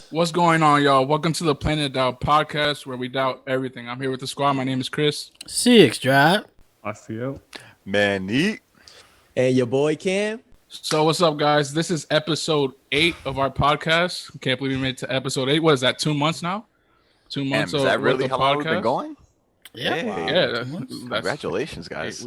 What's going on, y'all? Welcome to the Planet Doubt podcast where we doubt everything. I'm here with the squad. My name is Chris. Six drive. I see you. Manny. And your boy Cam. So what's up, guys? This is episode 8 of our podcast. Can't believe we made it to episode 8. What is that, 2 months now? 2 months Is that really how long we've been podcast? going? Yeah. Hey, Wow. Yeah. Congratulations, guys. 8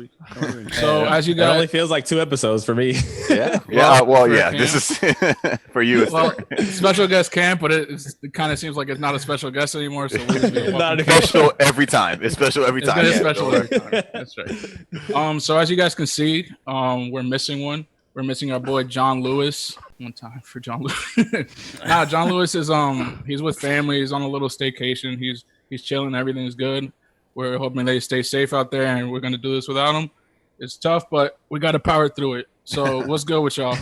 weeks. So as you It only guys, feels like 2 episodes for me. Yeah. Well, for Yeah. Cam. This is for you. It's well, special guest camp, but it kind of seems like it's not a special guest anymore. So we'll just be Not a special every time. It's special every It's time. been Yeah, special don't worry. every time. That's right. So as you guys can see, we're missing one. We're missing our boy John Lewis. One time for John Lewis. John Lewis is he's with family. He's on a little staycation. He's chilling. Everything's good. We're hoping they stay safe out there, and we're gonna do this without him. It's tough, but we got to power through it. So what's good with y'all?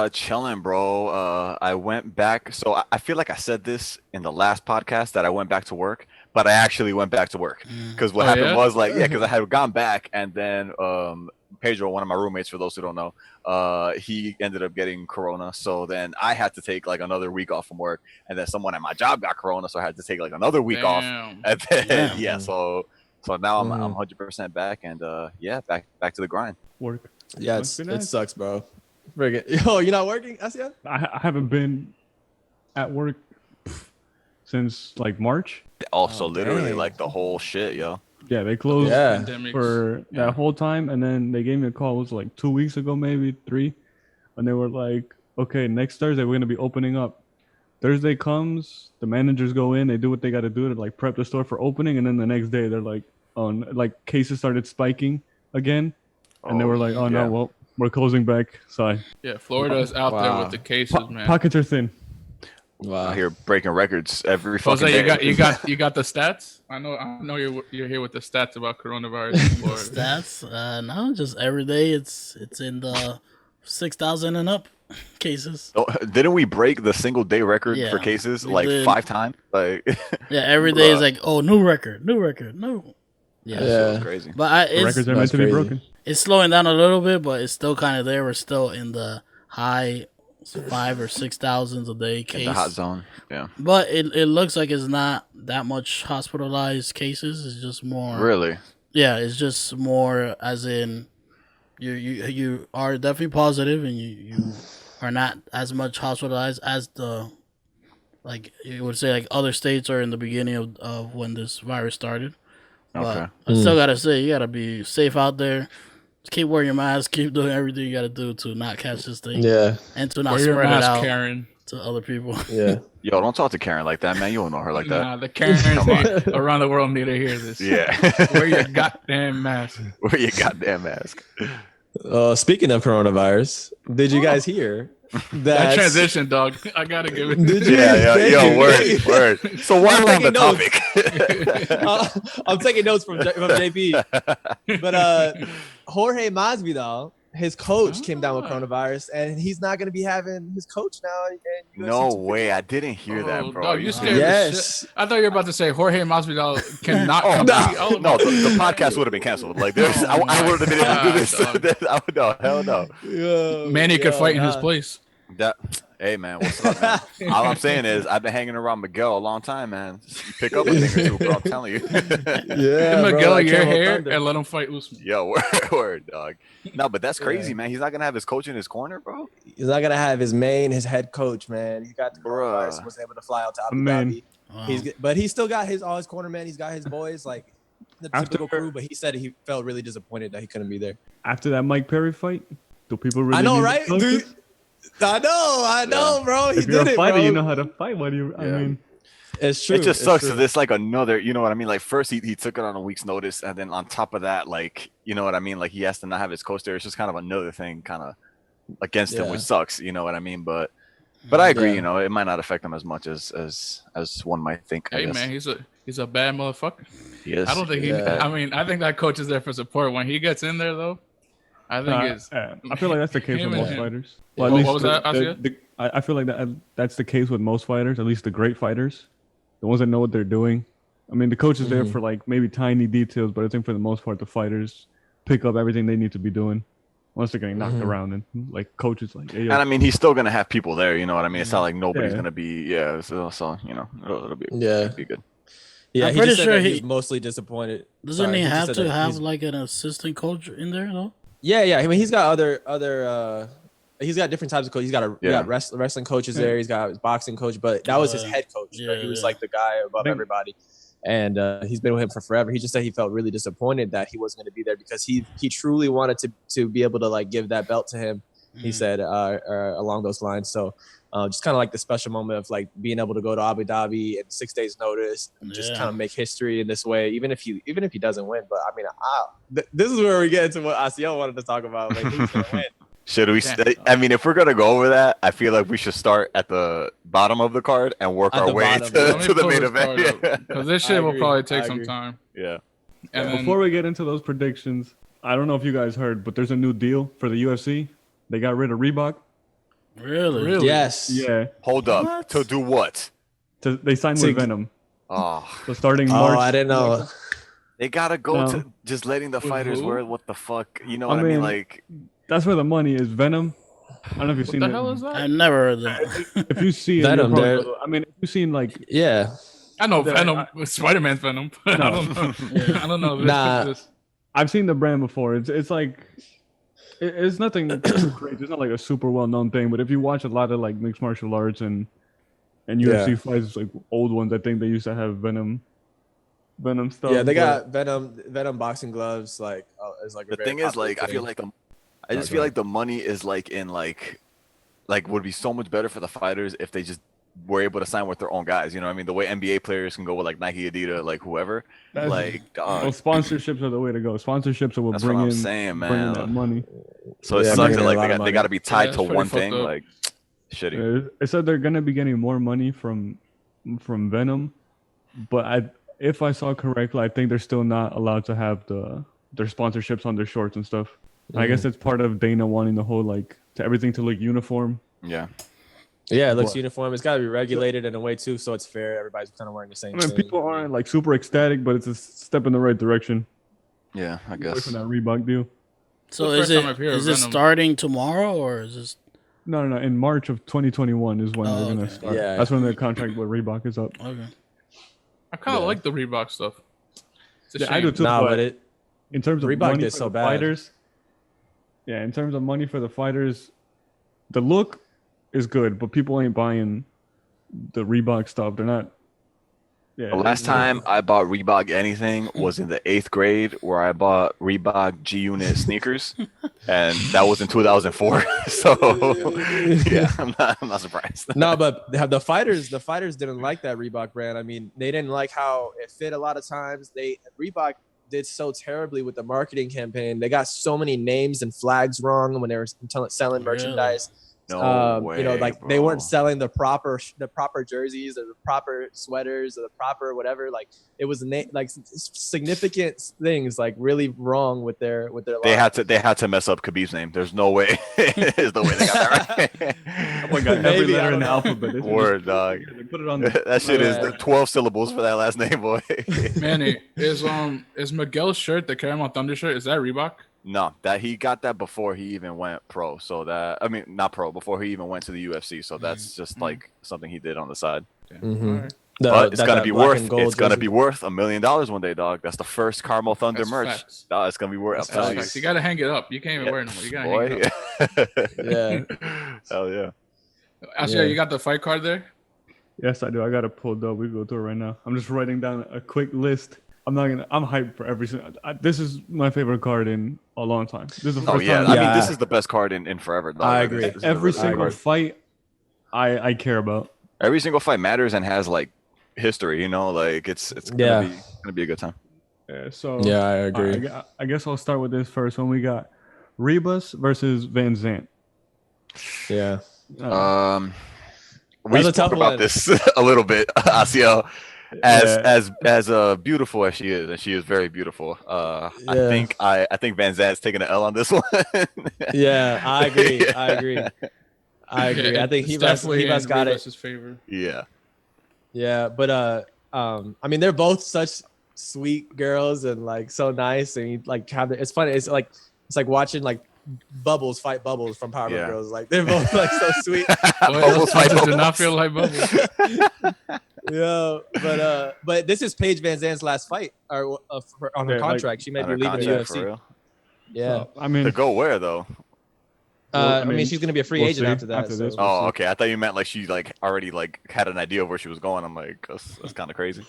Chilling, bro. I went back. So I feel like I said this in the last podcast that I went back to work, but I actually went back to work because what happened was because I had gone back and then Pedro, one of my roommates, for those who don't know, he ended up getting corona. So then I had to take like another week off from work, and then someone at my job got corona, so I had to take like another week off. And then so now I'm 100% back, and back to the grind. Work. Yeah, Must be it nice. sucks, bro. Friggin'. Yo, you're not working, Asia? I haven't been at work since like March. Also, Oh, literally dang. like the whole shit, yo. Yeah, they closed Yeah. Pandemics. for that whole time, and then they gave me a call. It was like 2 weeks ago, maybe 3, and they were like, "Okay, next Thursday we're gonna be opening up." Thursday comes, the managers go in, they do what they got to do to like prep the store for opening, and then the next day they're like, like cases started spiking again, and they were like, "Oh yeah. no, well we're closing back." So Yeah, Florida's out there Wow. with the cases, man. pockets are thin. Wow. Out here breaking records every fucking Jose, day. you got the stats. I know you're here with the stats about coronavirus in Florida. Stats? No, just every day it's in the 6,000 and up cases. Oh, didn't we break the single day record Yeah, for cases we like did. 5 times? Like, Yeah, every day is Bruh. like, oh, new record, no. Yeah. Yeah. it's crazy. But The records are meant That's to be crazy. broken. it's slowing down a little bit, but it's still kind of there. We're still in the high 5 or 6,000s a day case. In the hot zone. Yeah. But it looks like it's not that much hospitalized cases. It's just more. Really? Yeah, it's just more as in you are definitely positive and you are not as much hospitalized as the like you would say like other states are in the beginning of when this virus started. But Okay. I still gotta say you gotta be safe out there. Keep wearing your mask. Keep doing everything you gotta do to not catch this thing Yeah. and to not Wear your spread it mask, out Karen. to other people. Yeah. Yo, don't talk to Karen like that, man. You don't know her like that. Nah, the Karens around the world need to hear this. Yeah. Wear your goddamn mask. Wear your goddamn mask. Speaking of coronavirus, did you guys hear That that transition, dog. I gotta give it. Did you? Yeah, Thank yo, you. word. So while we're on the taking notes. topic. I'm taking notes from JP. But Jorge Masvidal, his coach, came down with coronavirus, and he's not going to be having his coach now. And UFC No 250. way. I didn't hear that, Oh, bro. dog, you scared the Yes. shit. I thought you were about to say Jorge Masvidal cannot Oh, come no, back. Oh, no, the podcast would have been canceled. Like, there's, I would have been able to do this. God, I would know. Hell no. Yo, Manny could fight in his nah. place. Hey, man, what's up, man? All I'm saying is I've been hanging around Miguel a long time, man. You pick up a thing or two, bro. I'm telling you. Yeah, Give bro, Miguel I your can't hold hair thunder. and let him fight Usman. Yo, word, dog. No, but that's crazy, Yeah. man. He's not gonna have his coach in his corner, bro. He's not gonna have his head coach, man. He got the coronavirus, and was able to fly out to Abu Man. Dhabi. Wow. But he still got all his cornermen. He's got his boys, like the After- typical crew. But he said he felt really disappointed that he couldn't be there. After that Mike Perry fight, do people really? I know, need right? the coaches? Dude, I know, bro. He If you're did a it, fighter, bro. you know how to fight. What do you? I Yeah. mean, It's true. It just It's sucks true. that it's like another, you know what I mean? Like first he took it on a week's notice, and then on top of that, like, you know what I mean? Like he has to not have his coach there. It's just kind of another thing kind of against him, Yeah. which sucks, you know what I mean? But I agree, Yeah. you know, it might not affect him as much as one might think. I Hey guess. man, he's a bad motherfucker. He is. I don't think he. Yeah. I mean, I think that coach is there for support. When he gets in there, though, I think it's. I feel like that's the case him with and most him. fighters. What was that, Asia? I feel like that's the case with most fighters, at least the great fighters, the ones that know what they're doing. I mean, the coach is there for like maybe tiny details, but I think for the most part, the fighters pick up everything they need to be doing. unless they're getting knocked around and like coaches like. Hey, yo. And I mean, he's still gonna have people there. You know what I mean? It's not like nobody's gonna be. Yeah. So you know, it'll be good. Yeah, I'm he pretty just said sure that he- he's mostly disappointed. Doesn't he just have said to that have he's- like an assistant coach in there though? Yeah. I mean, he's got other. He's got different types of coaches. He's got he got wrestling coaches there. He's got his boxing coach, but that was his head coach. He was like the guy above everybody, and he's been with him for forever. He just said he felt really disappointed that he wasn't going to be there because he truly wanted to be able to like give that belt to him. He said along those lines. So just kind of like the special moment of like being able to go to Abu Dhabi at 6 days notice, and just kind of make history in this way, even if he doesn't win. But I mean, this is where we get into what Asiel wanted to talk about. Like who's going to win? Should we? I mean, if we're gonna go over that, I feel like we should start at the bottom of the card and work our way to the main event. Because this shit will probably take some time. Yeah. And before we get into those predictions, I don't know if you guys heard, but there's a new deal for the UFC. They got rid of Reebok. Really? Yes. Yeah. Hold up. To do what? They signed with Venom. Oh. So starting March. I didn't know. They gotta go to just letting the fighters wear what the fuck. You know what I mean? Like. That's where the money is. Venom. I don't know if you've seen what the hell is that? I never heard that. If you see Venom, I mean, if you've seen like I know Venom, Spider-Man's Venom. I don't know. I don't know. This. I've seen the brand before. It's like it's nothing too crazy. It's not like a super well-known thing. But if you watch a lot of like mixed martial arts and UFC fights, like old ones, I think they used to have Venom stuff. Yeah, they got Venom boxing gloves. Like, is like the thing is, like, I feel like I just feel like the money is like in like would be so much better for the fighters if they just were able to sign with their own guys. You know what I mean? The way NBA players can go with like Nike, Adidas, like whoever. Sponsorships are the way to go. Sponsorships are what bring in that money. So it sucks that they got to be tied to one thing. Up. Like shitty. It said they're gonna be getting more money from Venom, but if I saw correctly, I think they're still not allowed to have their sponsorships on their shorts and stuff. I guess it's part of Dana wanting the whole like to everything to look uniform. Yeah. Yeah, it looks uniform. It's got to be regulated in a way too, so it's fair. Everybody's kind of wearing the same. I mean, people aren't like super ecstatic, but it's a step in the right direction. Yeah, I guess. Away from that Reebok deal. So is it starting tomorrow or is this? No. In March of 2021 is when they're gonna start. Yeah, that's when their contract with Reebok is up. Okay. I kind of like the Reebok stuff. I do too. But in terms of Reebok money did for so the bad. fighters, in terms of money for the fighters, the look is good, but people ain't buying the Reebok stuff. They're not. Yeah. The last time I bought Reebok anything was in the 8th grade, where I bought Reebok G-Unit sneakers, and that was in 2004. So yeah, I'm not surprised. No, but the fighters didn't like that Reebok brand. I mean, they didn't like how it fit a lot of times. Reebok did so terribly with the marketing campaign. They got so many names and flags wrong when they were selling merchandise. No way, you know, like they weren't selling the proper jerseys or the proper sweaters or the proper whatever. Like it was like significant things like really wrong with their. They had to mess up Khabib's name. There's no way. There's no way they got that right. Oh my god, every letter in the alphabet. Word, dog. Put it on. That shit is the 12 syllables for that last name, boy. Manny, is Miguel's shirt, the Caramel Thunder shirt, is that Reebok? No, that he got that before he even went pro. So not pro, before he even went to the UFC. So that's just like something he did on the side. Mm-hmm. But it's gonna be worth $1 million one day, dog. That's the first Caramel Thunder merch. Dog, it's gonna be worth. You gotta hang it up. You can't even wear it anymore. You gotta hang it up. Yeah. Hell yeah. Actually, you got the fight card there? Yes, I do. I got it pulled up. We go through it right now. I'm just writing down a quick list. I'm hyped for every single. This is my favorite card in a long time. This is the first time. I mean, this is the best card in forever. Dog. I agree. Every single fight, I care about. Every single fight matters and has like history. You know, like it's gonna be a good time. Yeah. So I agree. I guess I'll start with this first one. We got Rebus versus Van Zant. Yeah. We talked about this a little bit, Asiel. As beautiful as she is, and she is very beautiful. I think Van Zant's taking an L on this one. Yeah, I agree. I think he must got it. Favor. Yeah. Yeah, but I mean, they're both such sweet girls and like so nice, and like it's funny. It's like watching like Bubbles fight Bubbles from Powerpuff Yeah. Girls. Like they're both like so sweet. Bubbles fight Did Bubbles. not feel like Bubbles. Yeah, but this is Paige Van Zandt's last fight or on her Yeah, contract. She may On be her leaving the contract, for UFC. real? Yeah. I mean, To go where though? well, I mean, she's gonna be a free we'll agent see after that. after so- this. We'll Oh, see. okay. I thought you meant like she like already like had an idea of where she was going. I'm like, that's kind of crazy.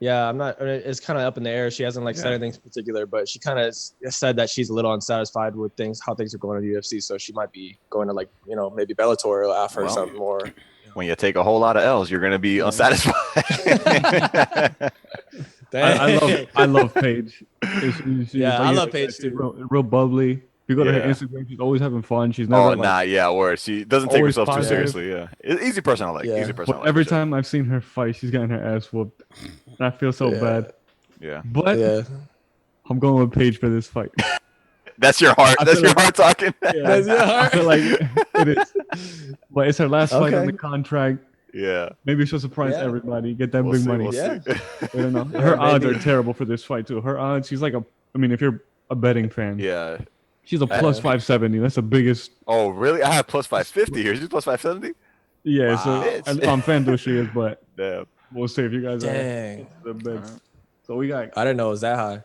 Yeah, I'm not. It's kind of up in the air. She hasn't like said Yeah. anything particular, but she kind of said that she's a little unsatisfied with how things are going in the UFC. So she might be going to like maybe Bellator or after or Well, something more. When you take a whole lot of L's, you're gonna be unsatisfied. I love Paige. Yeah, I love Paige too. Real bubbly. If you go to her Yeah. Instagram, she's always having fun. She's never Oh, like, nah, yeah, word. She doesn't take Always herself too positive. seriously. Yeah, easy person I like. Yeah. Easy person. I but like, every for sure. time I've seen her fight, she's getting her ass whooped. And I feel so Yeah. bad. Yeah, But Yeah, I'm going with Paige for this fight. that's your heart. I That's feel your heart talking. That's your I heart. feel like it is. But it's her last fight on Okay. the contract. Yeah, Maybe she'll surprise Yeah. everybody, get that we'll big see. money. We'll Yeah. see. I don't know. Yeah, Her odds maybe. are terrible for this fight too. Her odds, she's like if you're a betting fan, Yeah. she's a plus 570. That's the biggest. Oh, really? I have plus 550 here. She's plus 570. Yeah, Wow. so on FanDuel she is, but Damn. we'll see if you guys Dang, are the bets. So we got I didn't know it was that high.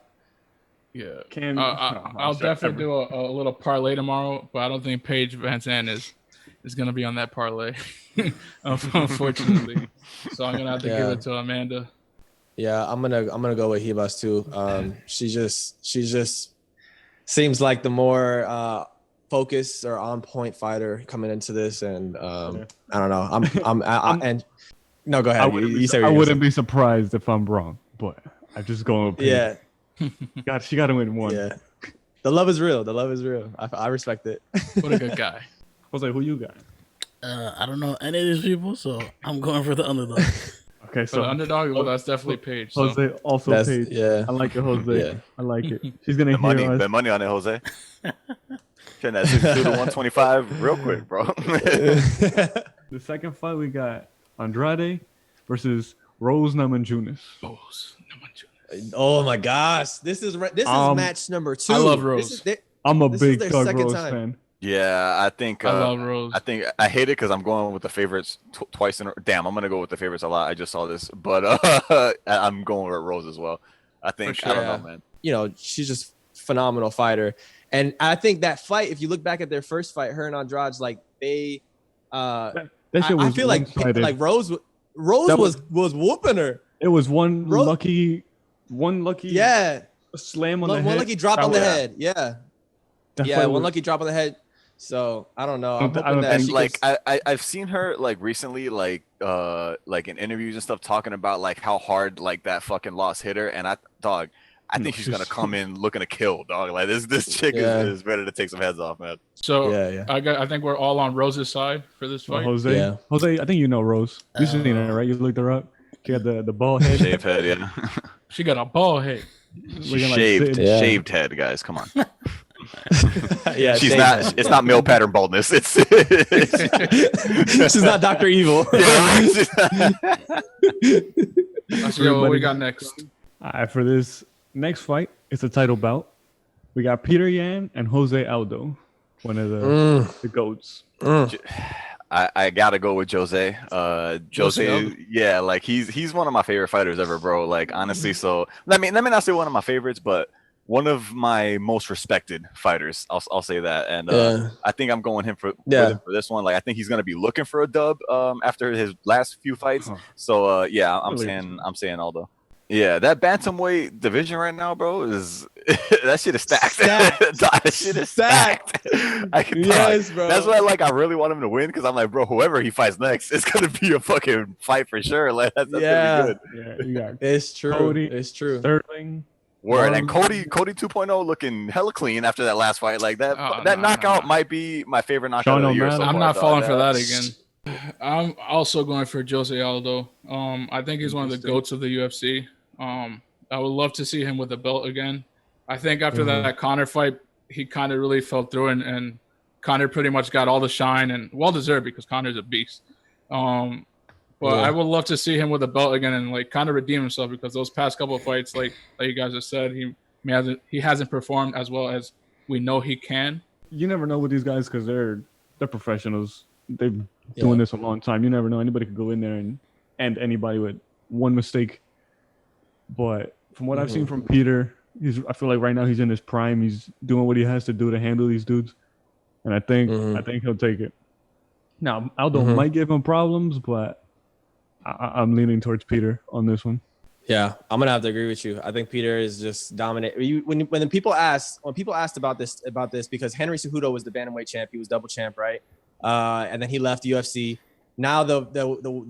Yeah. Cam. I'll definitely do a little parlay tomorrow, but I don't think Paige Van Zandt is going to be on that parlay, unfortunately. So I'm going to have to give Yeah. it to Amanda. Yeah, I'm gonna go with Hibas too. She just seems like the more focused or on point fighter coming into this, and I don't know. And no, go ahead. You say what I you're wouldn't be surprised if I'm wrong, but I'm just going with Paige. Yeah, She got to win one. yeah. The love is real. The love is real. I respect it. What a good guy. I was like, who you got? I don't know any of these people, so I'm going for the underdog. Okay, For the underdog, well, that's definitely Paige. So. Jose also That's Paige. yeah. I like it, Jose. Yeah. I like it. She's gonna Bet hear money. us. Bet money on it, Jose. Turn that 62 to 125 real quick, bro. The second fight we got Andrade versus Rose Namajunas. Oh my gosh, this is match number 2. I love Rose. I'm a This is big their Doug second Rose time. fan. Yeah, I think I love Rose. I think I hate it because I'm going with the favorites twice in a Damn, I'm gonna go with the favorites a lot. I just saw this, but I'm going with Rose as well. I think For sure. I don't know, man. She's just phenomenal fighter, and I think that fight. If you look back at their first fight, her and Andrade, like they, That shit I was feel like one-sided. Rose That was whooping her. It was one Ro- lucky Yeah, slam on the one head. lucky drop That on the was- head. Yeah, that yeah, fight one was- lucky drop on the head. So I don't know. I I'm don't hoping that think- she Like gets- I've seen her like recently, like in interviews and stuff, talking about like how hard like that fucking loss hit her, and I think she's gonna come in looking to kill, dog. Like this chick Yeah. is ready to take some heads off, man. So Yeah. I think we're all on Rose's side for this fight. Jose. Yeah. Jose, I think you know Rose. You seen her, right? You looked her up. She had the bald head. Shaved head, yeah. She got a ball head. looking like Shaved, Sid. Yeah. shaved head, guys. Come on. yeah, She's same. not. It's not male pattern baldness. It's. She's not Dr. Evil. Let's go. What we got next? All right, for this next fight, it's a title bout. We got Peter Yan and Jose Aldo, one of the goats. I gotta go with Jose. Jose Jose, Aldo? yeah, like he's one of my favorite fighters ever, bro. Like honestly, so let me not say one of my favorites, but one of my most respected fighters. I'll say that, and Yeah. I think I'm going with Yeah. him for this one. Like I think he's gonna be looking for a dub after his last few fights. Huh. So yeah, I'm Really? saying Aldo. Yeah, that bantamweight division right now, bro, is that shit is stacked. Stacked. That shit is stacked. I can Yes, bro. That's why I really want him to win because I'm like, bro, whoever he fights next, it's gonna be a fucking fight for sure. Like that's Yeah. gonna be good. Yeah, you got It's true. Cody. It's true. Sterling. Word. And Marlon. Cody 2.0 looking hella clean after that last fight. Like that Oh, that no, knockout no. might be my favorite knockout Sean of the year. O'Malley. So I'm far, not dog. falling for that again. I'm also going for Jose Aldo. I think he's one of the goats of the UFC. I would love to see him with a belt again. I think after that Conor fight, he kind of really fell through, and Conor pretty much got all the shine, and well deserved because Conor's a beast. But I would love to see him with a belt again and like kind of redeem himself because those past couple of fights, like you guys have said, he hasn't performed as well as we know he can. you never know with these guys because they're professionals. They've doing this a long time. You never know. Anybody could go in there and end anybody with one mistake. But from what I've seen from Peter, I feel like right now he's in his prime. He's doing what he has to do to handle these dudes, and I think he'll take it. Now Aldo might give him problems, but I'm leaning towards Peter on this one. Yeah, I'm gonna have to agree with you. I think Peter is just dominant. When people asked about this because Henry Cejudo was the bantamweight champ, he was double champ, right? And then he left UFC. Now the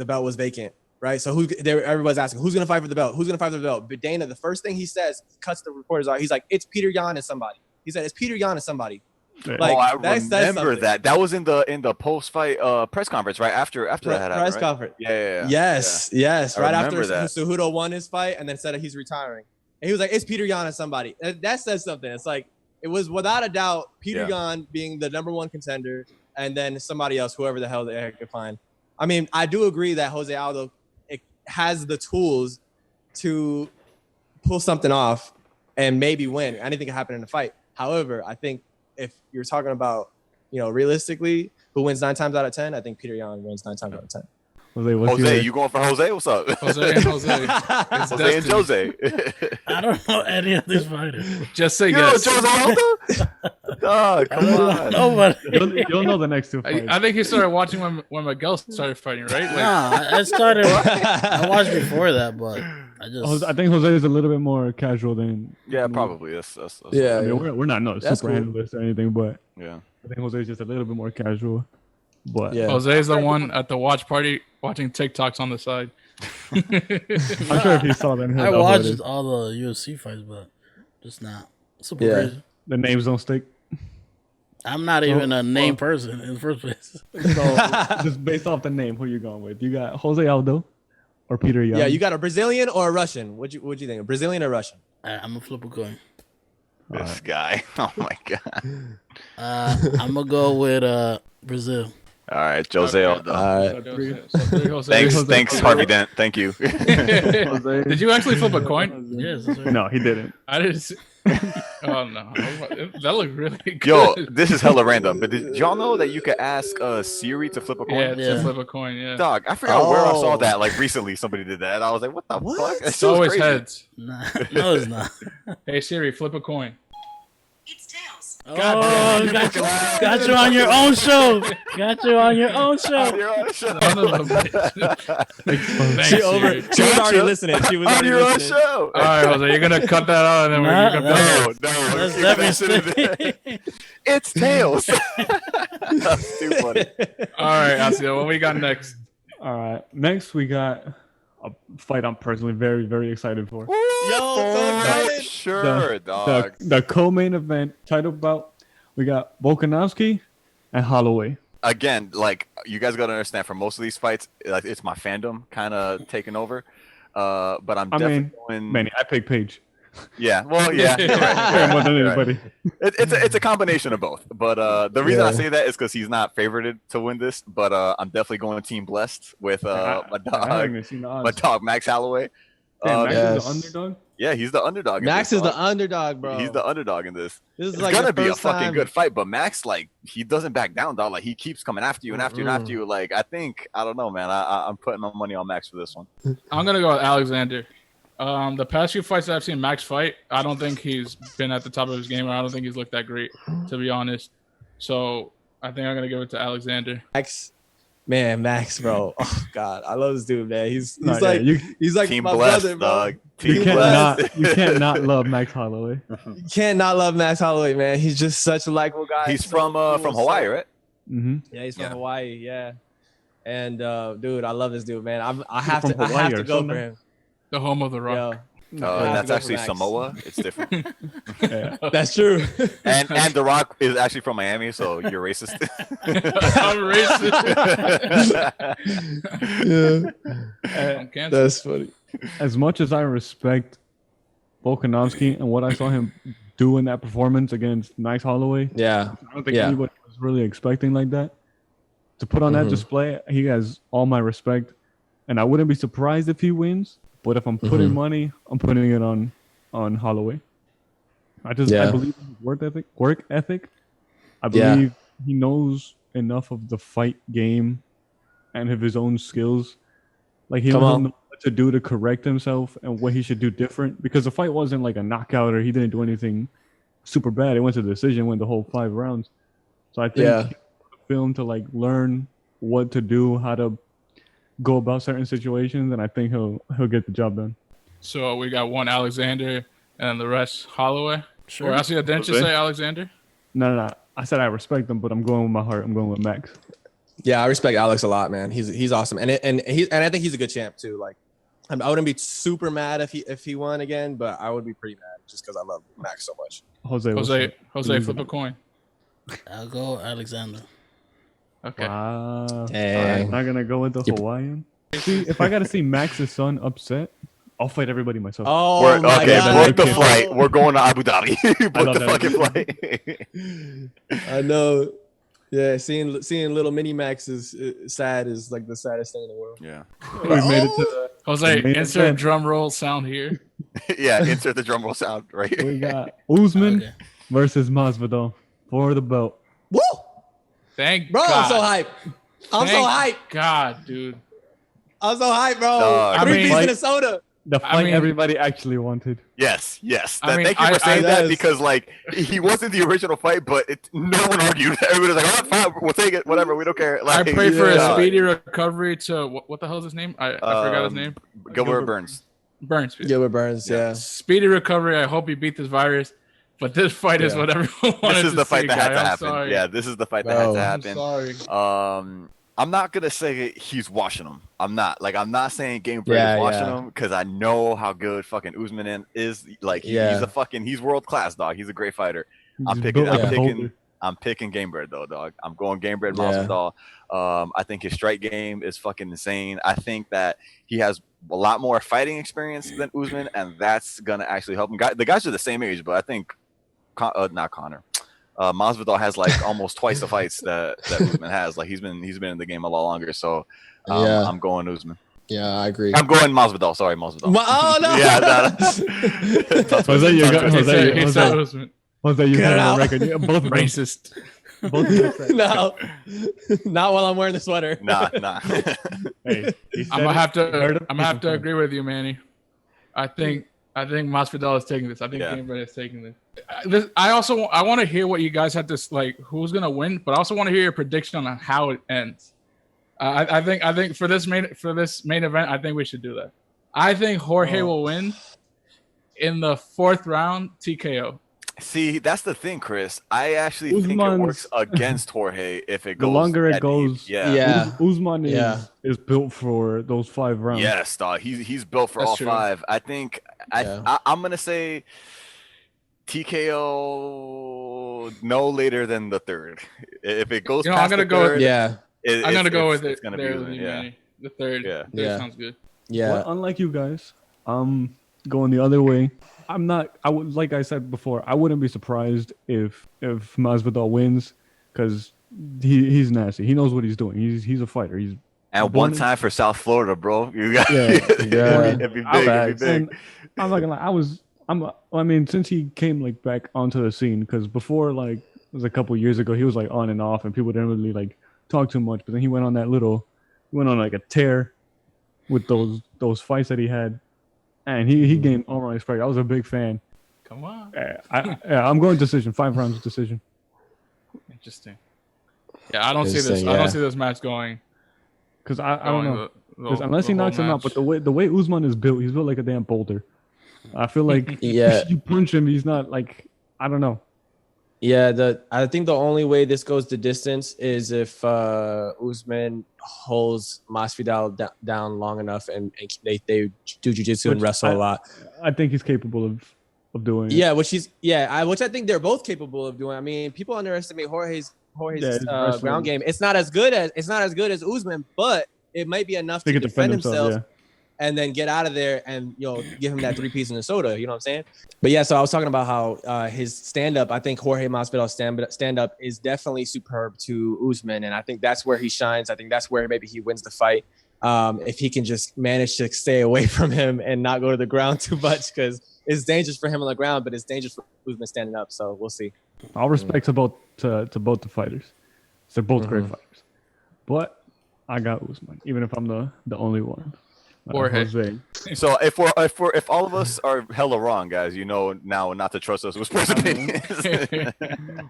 belt was vacant, right? So everybody's asking who's gonna fight for the belt? Who's gonna fight for the belt? But Dana, the first thing he says, cuts the reporters out. He's like, it's Peter Yan and somebody. He said it's Peter Yan and somebody. Like, I remember that. That was in the post-fight press conference, right after that happened, press right? conference. Yeah. Yes. Right after that. Cejudo won his fight and then said that he's retiring. And he was like, it's Peter Yan and somebody. That says something. It's like, it was without a doubt Peter Yan being the number one contender and then somebody else, whoever the hell they could find. I mean, I do agree that Jose Aldo has the tools to pull something off and maybe win. Anything can happen in a fight. However, I think if you're talking about, realistically, who wins 9 times out of 10, I think Peter Yan wins 9 times out of 10. Jose, you going for Jose? What's up? Jose and Jose. Jose and Jose. I don't know any of these fighters. Just say yes. Jose Aldo? Dog, come on. You'll know the next 2 fights. I think he started watching when Miguel started fighting, right? Like, I watched before that, but I think Jose is a little bit more casual than. Yeah, probably. That's I mean, we're not super analysts or anything, but yeah, I think Jose is just a little bit more casual. But Jose is the one at the watch party watching TikToks on the side. I'm sure if he saw them, I watched all the UFC fights, but just not super crazy. The names don't stick. I'm not even a name person in the first place. So just based off the name, who you going with? You got Jose Aldo or Peter Yan? Yeah, you got a Brazilian or a Russian? What'd you think? A Brazilian or Russian? I'm gonna flip a coin. This guy. Oh my god. I'm gonna go with Brazil. All right, Jose Aldo. Thanks, Jose. Harvey Dent. Thank you. Did you actually flip a coin? Yes. No, he didn't. I didn't see. Oh no, that looked really good. Yo, this is hella random, but did y'all know that you could ask Siri to flip a coin? Yeah, to flip a coin. Yeah. Dog, I forgot where I saw that. Like recently, somebody did that. I was like, what the fuck? It's always crazy. heads. Nah, no, it's not. Hey Siri, flip a coin. It's tails. Got you on your own show. Got you on your own show. She was already listening. She was already listening. Show. All right, Jose, you're gonna cut that out, and then we're gonna That's definitely It's tails. That's too funny. All right, Asio, what we got next? All right. Next, we got a fight I'm personally very, very excited for. Sure, dog. The co-main event title bout. We got Volkanovski and Holloway. Again, like you guys gotta understand, for most of these fights, like it's my fandom kind of taking over. But I'm definitely going. Manny, I pick Paige. Yeah, well, yeah, you're right. More than anybody. It's a combination of both. But the reason I say that is because he's not favorited to win this. But I'm definitely going Team Blessed with my dog Max Holloway. Max is the underdog. Yeah, he's the underdog. Max is the underdog, bro. He's the underdog in this. This is it's like gonna be a fucking good fight, but Max, like, he doesn't back down, dog. Like, he keeps coming after you and after you and after you. Like, I don't know, man. I'm putting my money on Max for this one. I'm gonna go with Alexander. The past few fights that I've seen Max fight, I don't think he's been at the top of his game, or I don't think he's looked that great, to be honest. So I think I'm gonna give it to Alexander. Max, bro. Oh God, I love this dude, man. He's like Team my Blessed, brother, bro. dog. You can't not love Max Holloway. You can't not love Max Holloway, man. He's just such a likable guy. He's from Hawaii, right? Mm-hmm. Yeah, he's from Hawaii. Yeah, and dude, I love this dude, man. I have to go for him. The home of the Rock. That's actually Samoa. It's different. Yeah. That's true. And The Rock is actually from Miami, so you're racist. I'm racist. Yeah. That's funny. As much as I respect Volkanovski and what I saw him do in that performance against Max Holloway, I don't think anybody was really expecting like that. To put on that display, he has all my respect, and I wouldn't be surprised if he wins. But if I'm putting money, I'm putting it on Holloway. I believe in his work ethic, I believe he knows enough of the fight game and of his own skills. Like he'll know what to do to correct himself and what he should do different. Because the fight wasn't like a knockout or he didn't do anything super bad. It went to the decision, went the whole 5 rounds. So I think film to like learn what to do, how to go about certain situations, and I think he'll get the job done. So we got one Alexander and the rest Holloway. Sure. Or actually, didn't you say Alexander? No. I said I respect him, but I'm going with my heart. I'm going with Max. Yeah, I respect Alex a lot, man. He's awesome, and I think he's a good champ too. Like, I wouldn't be super mad if he won again, but I would be pretty mad just because I love Max so much. Jose, flip a coin. I'll go Alexander. Okay. Wow. I'm not gonna go with the Hawaiian. See, if I gotta see Max's son upset, I'll fight everybody myself. Oh, my Book God. the flight. We're going to Abu Dhabi. Book the fucking flight. I know. Yeah, seeing little mini Max is sad. Is like the saddest thing in the world. Yeah. We made it to Jose, insert drum roll sound here. Yeah, insert the drum roll sound right here. We got Usman versus Masvidal for the belt. Woo! Thank bro, God. I'm so hyped. I'm so hyped. God, dude. I'm so hyped, bro. 3-piece Minnesota. The fight everybody actually wanted. Yes. Thank you for saying that because, like, he wasn't the original fight, but no one argued. Everybody was like, "Oh, fine, we'll take it. Whatever, we don't care." Like, I pray for a speedy recovery to what the hell is his name? I forgot his name. Gilbert Burns. Gilbert Burns. Yeah. Speedy recovery. I hope he beat this virus. But this fight is what everyone wanted to see. This is the fight that had to happen. Sorry. Yeah, this is the fight that had to happen. I'm sorry. I'm not gonna say he's washing him. I'm not saying Game Break is washing him because I know how good fucking Usman is. Like he's world class, dog. He's a great fighter. I'm picking Game Bread though, dog. I'm going Game Bread Masvidal. I think his strike game is fucking insane. I think that he has a lot more fighting experience than Usman, and that's gonna actually help him. The guys are the same age, but I think not Connor. Masvidal has like almost twice the fights that Usman has. Like he's been in the game a lot longer. So I'm going Usman. Yeah, I agree. I'm going Masvidal. Sorry, Masvidal. Oh no! Yeah, Jose, you got Usman. Jose, you got it on record. You're both racist. No, not while I'm wearing the sweater. Nah. Hey, I'm gonna have to agree with you, Manny. I think Masvidal is taking this. I think Game Bread is taking this. I want to hear what you guys have to like. Who's gonna win? But I also want to hear your prediction on how it ends. I think for this main event, I think we should do that. I think Jorge will win in the 4th round TKO. See, that's the thing, Chris. I actually think it works against Jorge if it goes. The longer it goes, Usman is built for those 5 rounds. Yes, dog. He's built for all 5. I think I'm gonna say TKO no later than the 3rd. If it goes past I'm gonna the go 3rd, I'm gonna go with it. It's gonna be the 3rd. Yeah, sounds good. Yeah. Well, unlike you guys, I'm going the other way. Like I said before, I wouldn't be surprised if Masvidal wins because he's nasty. He knows what he's doing. He's a fighter. He's one time for South Florida, bro. You got it'd be big. I'm not gonna lie. I mean, since he came like back onto the scene, because before like it was a couple years ago, he was like on and off, and people didn't really like talk too much. But then he went on like a tear with those fights that he had. And he gained all my respect. I was a big fan. Come on. I'm going decision. 5 rounds decision. Interesting. Yeah, I don't see this. I don't see this match going. Because I don't know. Unless he knocks him out, but the way Usman is built, he's built like a damn boulder. I feel like you punch him, he's not like I don't know. Yeah, I think the only way this goes the distance is if Usman holds Masvidal down long enough and they do jiu-jitsu and wrestle a lot. I think he's capable of doing it. Yeah, which I think they're both capable of doing. I mean, people underestimate Jorge's ground game. It's not as good as Usman, but it might be enough to defend himself. And then get out of there and, give him that 3-piece Minnesota. You know what I'm saying? But yeah, so I was talking about how his stand-up, I think Jorge Masvidal's stand-up is definitely superb to Usman. And I think that's where he shines. I think that's where maybe he wins the fight. if he can just manage to stay away from him and not go to the ground too much, because it's dangerous for him on the ground, but it's dangerous for who's been standing up. So we'll see. All respect to both the fighters. They're both great fighters, but I got Usman, even if I'm the only one. Jose. So if all of us are hella wrong, guys, you know now not to trust us with sports opinions.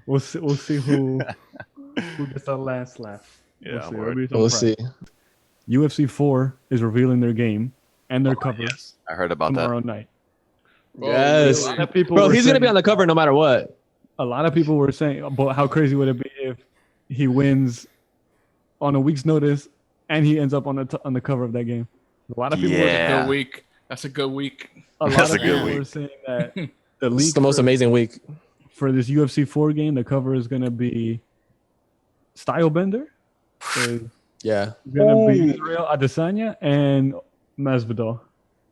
We'll see who gets the last laugh. Yeah, we'll see. UFC 4 is revealing their game and their cover. Yes, I heard about tomorrow that. night. Yes, a lot of people bro, were he's gonna saying- be on the cover no matter what. A lot of people were saying, but how crazy would it be if he wins on a week's notice and he ends up on the cover of that game? A lot of people. Yeah. Good week. That's a good week. A lot That's of a good people week. were saying that the It's leak the most amazing week. for this UFC 4 game, the cover is gonna be Stylebender. Is Yeah, gonna be Israel Adesanya and Masvidal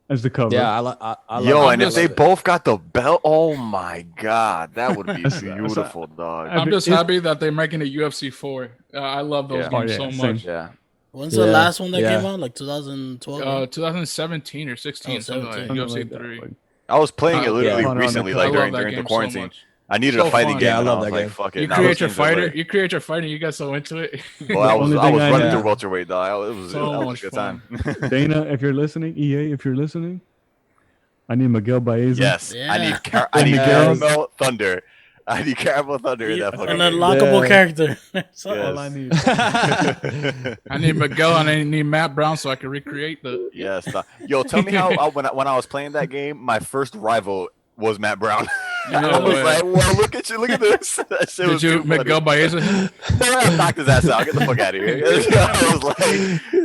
as the cover. yeah. I love Yo, it. and I if they love it. both got the belt, oh my god, that would be beautiful, dog. I'm just happy that they're making a UFC 4. I love those Yeah. games so same. much. Yeah. When's the Yeah, last one that yeah. came out? Like 2012? 2017 or 16, Oh, something like 17. UFC Something like that, 3. like- I was playing it literally Yeah. recently, I like love that during the game so quarantine. much. I needed So a fighting fun. game. Yeah, I and love was that like, game. fuck it. You Nah, create those your games are fighter. lit. You create your fighter. You get so into it. Well, I was only I thing was I running know- through welterweight, dog. It was So a much good fun. time. Dana, if you're listening, EA, if you're listening, I need Miguel Baeza. Yes, Yeah. I need Yes. Caramel Thunder. I need Caramel Thunder in that fucking An game. unlockable Yeah. character. So- Yes. All I need. I need Miguel and I need Matt Brown so I can recreate the. Yes. Yo, tell me how when I was playing that game, my first rival was Matt Brown. I No was way. like, well, look at you, look at this. That shit Did was you too funny. Miguel Baeza him? I knocked his ass out. Get the fuck out of here. I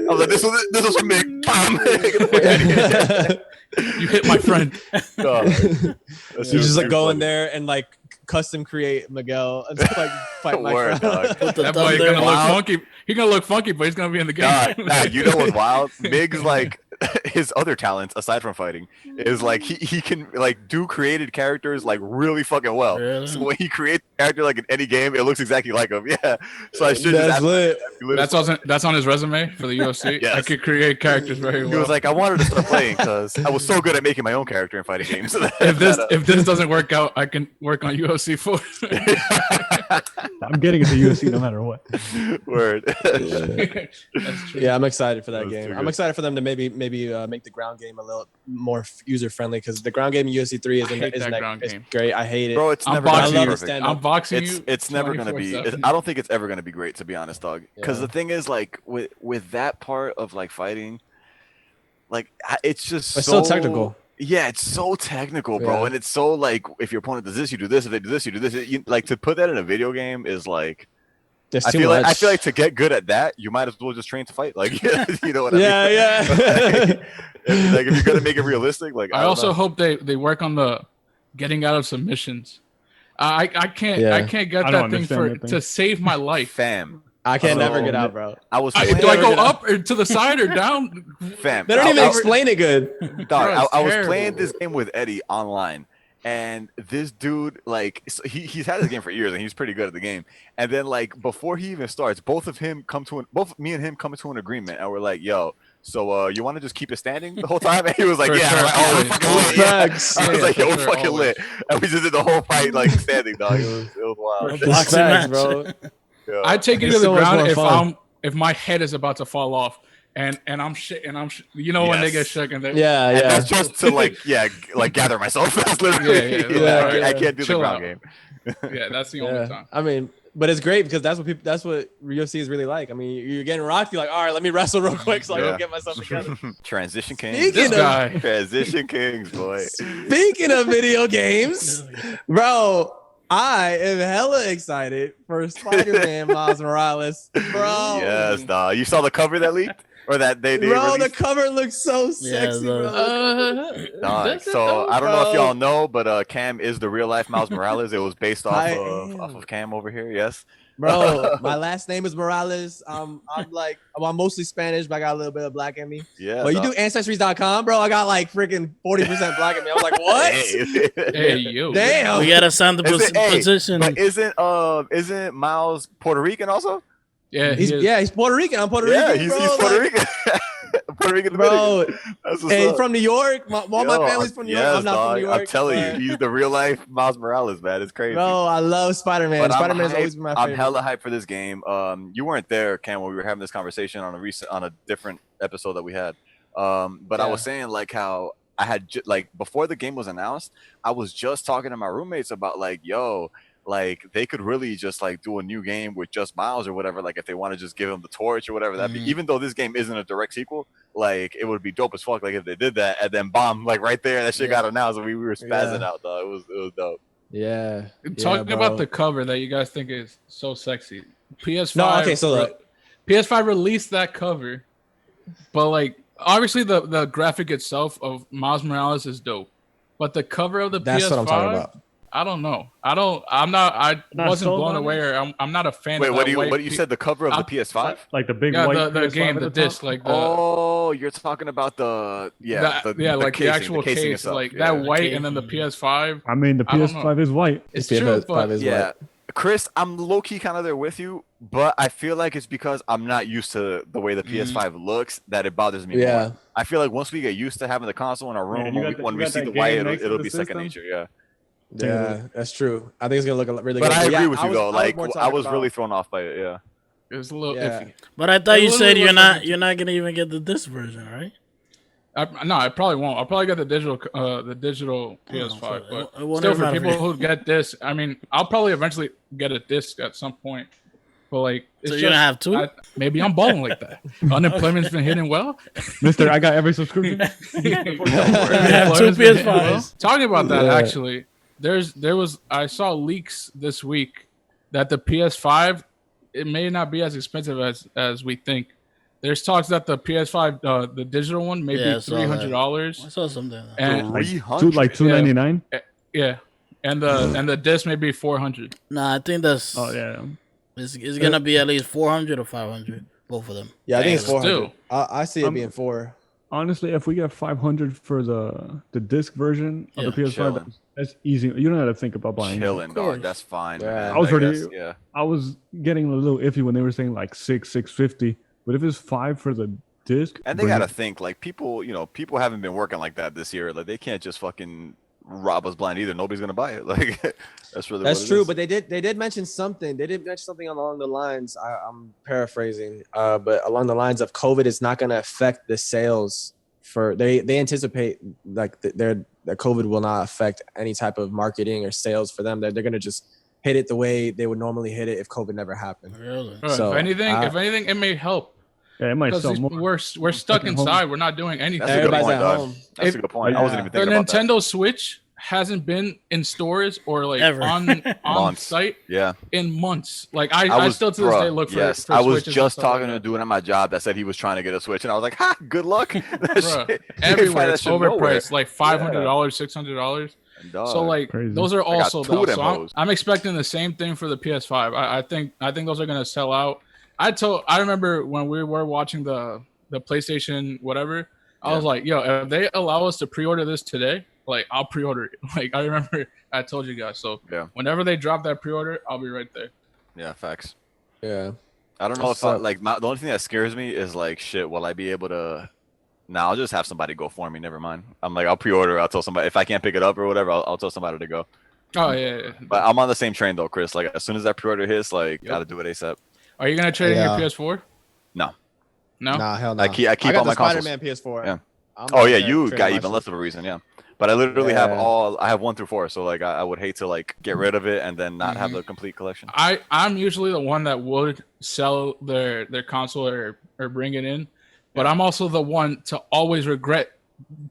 was like, this was for me. Get the fuck out of here. You hit my friend. Dog. That shit You was just like too go in funny. there and like custom create Miguel and just like fight my Word, friend. dog. Put the That boy thunder. gonna look Wow. funky. He gonna look funky, but he's gonna be in the game. Nah, you know what's wild? Miggs, like, his other talents aside from fighting is like he can like do created characters like really fucking well. Really? So when he creates a character like in any game, it looks exactly like him. Yeah. So I should just That's ask lit. That's on his resume for the UFC. Yes. I could create characters very well. He was like, I wanted to start playing because I was so good at making my own character in fighting games. if this doesn't work out, I can work on UFC 4. I'm getting into UFC no matter what. Word. That's true. Yeah, I'm excited for That that was game. too I'm good. excited for them to maybe make the ground game a little more user friendly, because the ground game in UFC 3 I hate that ground it's game. great. I hate it. Bro, it's I'm never gonna boxing be you. perfect. perfect. I'm boxing you. It's never gonna be. 24/7. I don't think it's ever gonna be great, to be honest, dog. Because Yeah. the thing is, like, with that part of like fighting, like it's just It's so technical. Yeah, it's so technical, bro, Yeah. and it's so like if your opponent does this, you do this. If they do this, you do this. Like to put that in a video game is like. There's I too feel much. like to get good at that, you might as well just train to fight. Like, you know what I Yeah, mean? yeah. Like if you're gonna make it realistic, like I don't also know. hope they work on the getting out of submissions. I can't Yeah. I can't get I that don't thing understand that thing. to save my life. fam. I can So- never get out, bro. I was Do I playing, go up or to the side or down? fam. They don't I- even I- explain it good. Dog, Bro, it's I was terrible. playing this game with Eddie online, and this dude, like, so he's had this game for years, and he's pretty good at the game. And then, like, before he even starts, both me and him come to an agreement, and we're like, "Yo, so you want to just keep it standing the whole time?" And he was like, For "Yeah." sure, I'm like, "Oh, we're always. fucking lit." Yeah. Facts. I was Yeah, like, "Yo, for we're sure, fucking always. lit," and we just did the whole fight like standing, dog. It was wild. Boxing match. Facts, bro. Yeah. I take it It's to the so much ground more if fun. if my head is about to fall off and I'm shit and you know when they get Yes. shook and they Yeah, And yeah. that's just to like gather myself. That's literally Yeah, yeah. I can't do Chill the ground out. game. yeah, that's the only Yeah. time. I mean, but it's great because that's what UFC is really like. I mean, you're getting rocked. You're like, all right, let me wrestle real quick so I Yeah. can get myself together. Transition Kings. Speaking This of- guy. Transition Kings, boy. Speaking of video games, bro, I am hella excited for Spider-Man Miles Morales, bro. Yes, dog. You saw the cover that leaked, or that they Bro, the released? cover looks so sexy, the- bro. Dog. So I don't know if bro. y'all know, but Cam is the real life Miles Morales. It was based off I of am. Cam over here. Yes. Bro, my last name is Morales. I'm mostly Spanish, but I got a little bit of black in me. Yeah. Well, you dog. do ancestries.com, bro. I got like freaking 40% black in me. I was like, what? Hey. Hey, yo. Damn. We gotta sound the Is it- hey, position. But isn't Miles Puerto Rican also? Yeah, He's he is. Puerto Rican. I'm Puerto Yeah, Rican. he's bro. Puerto Like, Rican. Puerto Rican bro. That's Hey, from New York. All my family's from New York. I'm not from New York. I'm telling you, he's the real life Miles Morales, man. It's crazy. Bro, I love Spider-Man. Spider-Man's always been my favorite. I'm hella hyped for this game. You weren't there, Cam, when we were having this conversation on a different episode that we had. But I was saying like how I had like before the game was announced, I was just talking to my roommates about like, yo, like they could really just like do a new game with just Miles or whatever. Like if they want to just give him the torch or whatever, that'd be, even though this game isn't a direct sequel, like it would be dope as fuck. Like if they did that and then bomb like right there, that shit got announced and we were spazzing out though. It was dope. Yeah. Talking about the cover that you guys think is so sexy. PS5. No, okay, so PS5 released that cover, but like obviously the graphic itself of Miles Morales is dope, but the cover of the that's PS5, what I'm talking about. I don't know. I wasn't blown away, or I'm not a fan. Wait, of what you said? The cover of the PS5, like the big white the game, the disc, like the. Oh, you're talking about the like casing, the actual case, itself. like that white, and then the PS5. I mean, the PS5 is white. It's true, but white. Chris, I'm low key kind of there with you, but I feel like it's because I'm not used to the way the PS5 looks that it bothers me more. I feel like once we get used to having the console in our room, when we see the white, it'll be second nature. Yeah. Yeah, that's true. I think it's gonna look really good. But I agree with you though. Like I was really thrown off by it. Yeah, it was a little iffy. But I thought you said you're not gonna even get the disc version, right? No, I probably won't. I'll probably get the digital PS5. But still, for people who get this, I mean, I'll probably eventually get a disc at some point. But like, so you're gonna have two? Maybe I'm balling like that. Unemployment's been hitting well. Mister, I got every subscription. Two PS5s. Talking about that, actually. I saw leaks this week that the PS5 it may not be as expensive as we think. There's talks that the PS5 the digital one may be $300. I saw something. And like $299. Yeah, and the disc may be $400. Nah, I think that's. Oh yeah. It's gonna be at least 400 or 500, both of them. Yeah, I think it's 400. I see it being 4. Honestly, if we get 500 for the disc version of the PS5, that's easy. You don't have to think about buying. Chilling, dog. That's fine. Yeah. I was getting a little iffy when they were saying like 650, but if it's 5 for the disc, and they gotta think like people haven't been working like that this year. Like they can't just fucking rob us blind either. Nobody's gonna buy it. Like that's true. But they did mention something. They did mention something along the lines. I'm paraphrasing, but along the lines of COVID is not gonna affect the sales for. They anticipate like that COVID will not affect any type of marketing or sales for them. They're gonna just hit it the way they would normally hit it if COVID never happened. Really? So if anything, it may help. Yeah, it might sell more. We're stuck inside. We're not doing anything. That's a good point, dog. That's a good point. I wasn't even thinking about that. The Nintendo Switch hasn't been in stores or like ever. on site in months. Like I still to this day look for Yes, for I was Switches just talking to a dude at my job that said he was trying to get a Switch, and I was like, "Ha, good luck." Everywhere it's overpriced, like $500, $600. So like those are also so I'm expecting the same thing for the PS5. I think those are gonna sell out. I remember when we were watching the PlayStation whatever, I was like, yo, if they allow us to pre-order this today, like I'll pre-order it. Like I remember I told you guys. So whenever they drop that pre-order, I'll be right there. Yeah, facts. Yeah. I don't know if the only thing that scares me is like shit, will I be able to I'll just have somebody go for me. Never mind. I'm like, I'll pre-order. I'll tell somebody if I can't pick it up or whatever. I'll tell somebody to go. Oh yeah. But I'm on the same train though, Chris. Like as soon as that pre-order hits, like gotta do it ASAP. Are you gonna trade in your PS4? No. Nah, hell no. I keep all my consoles. Spider-Man PS4. Yeah. You got even less of a reason. Yeah. But I literally have I have 1 through 4. So like I would hate to like get rid of it and then not have the complete collection. I'm usually the one that would sell their console or bring it in, but I'm also the one to always regret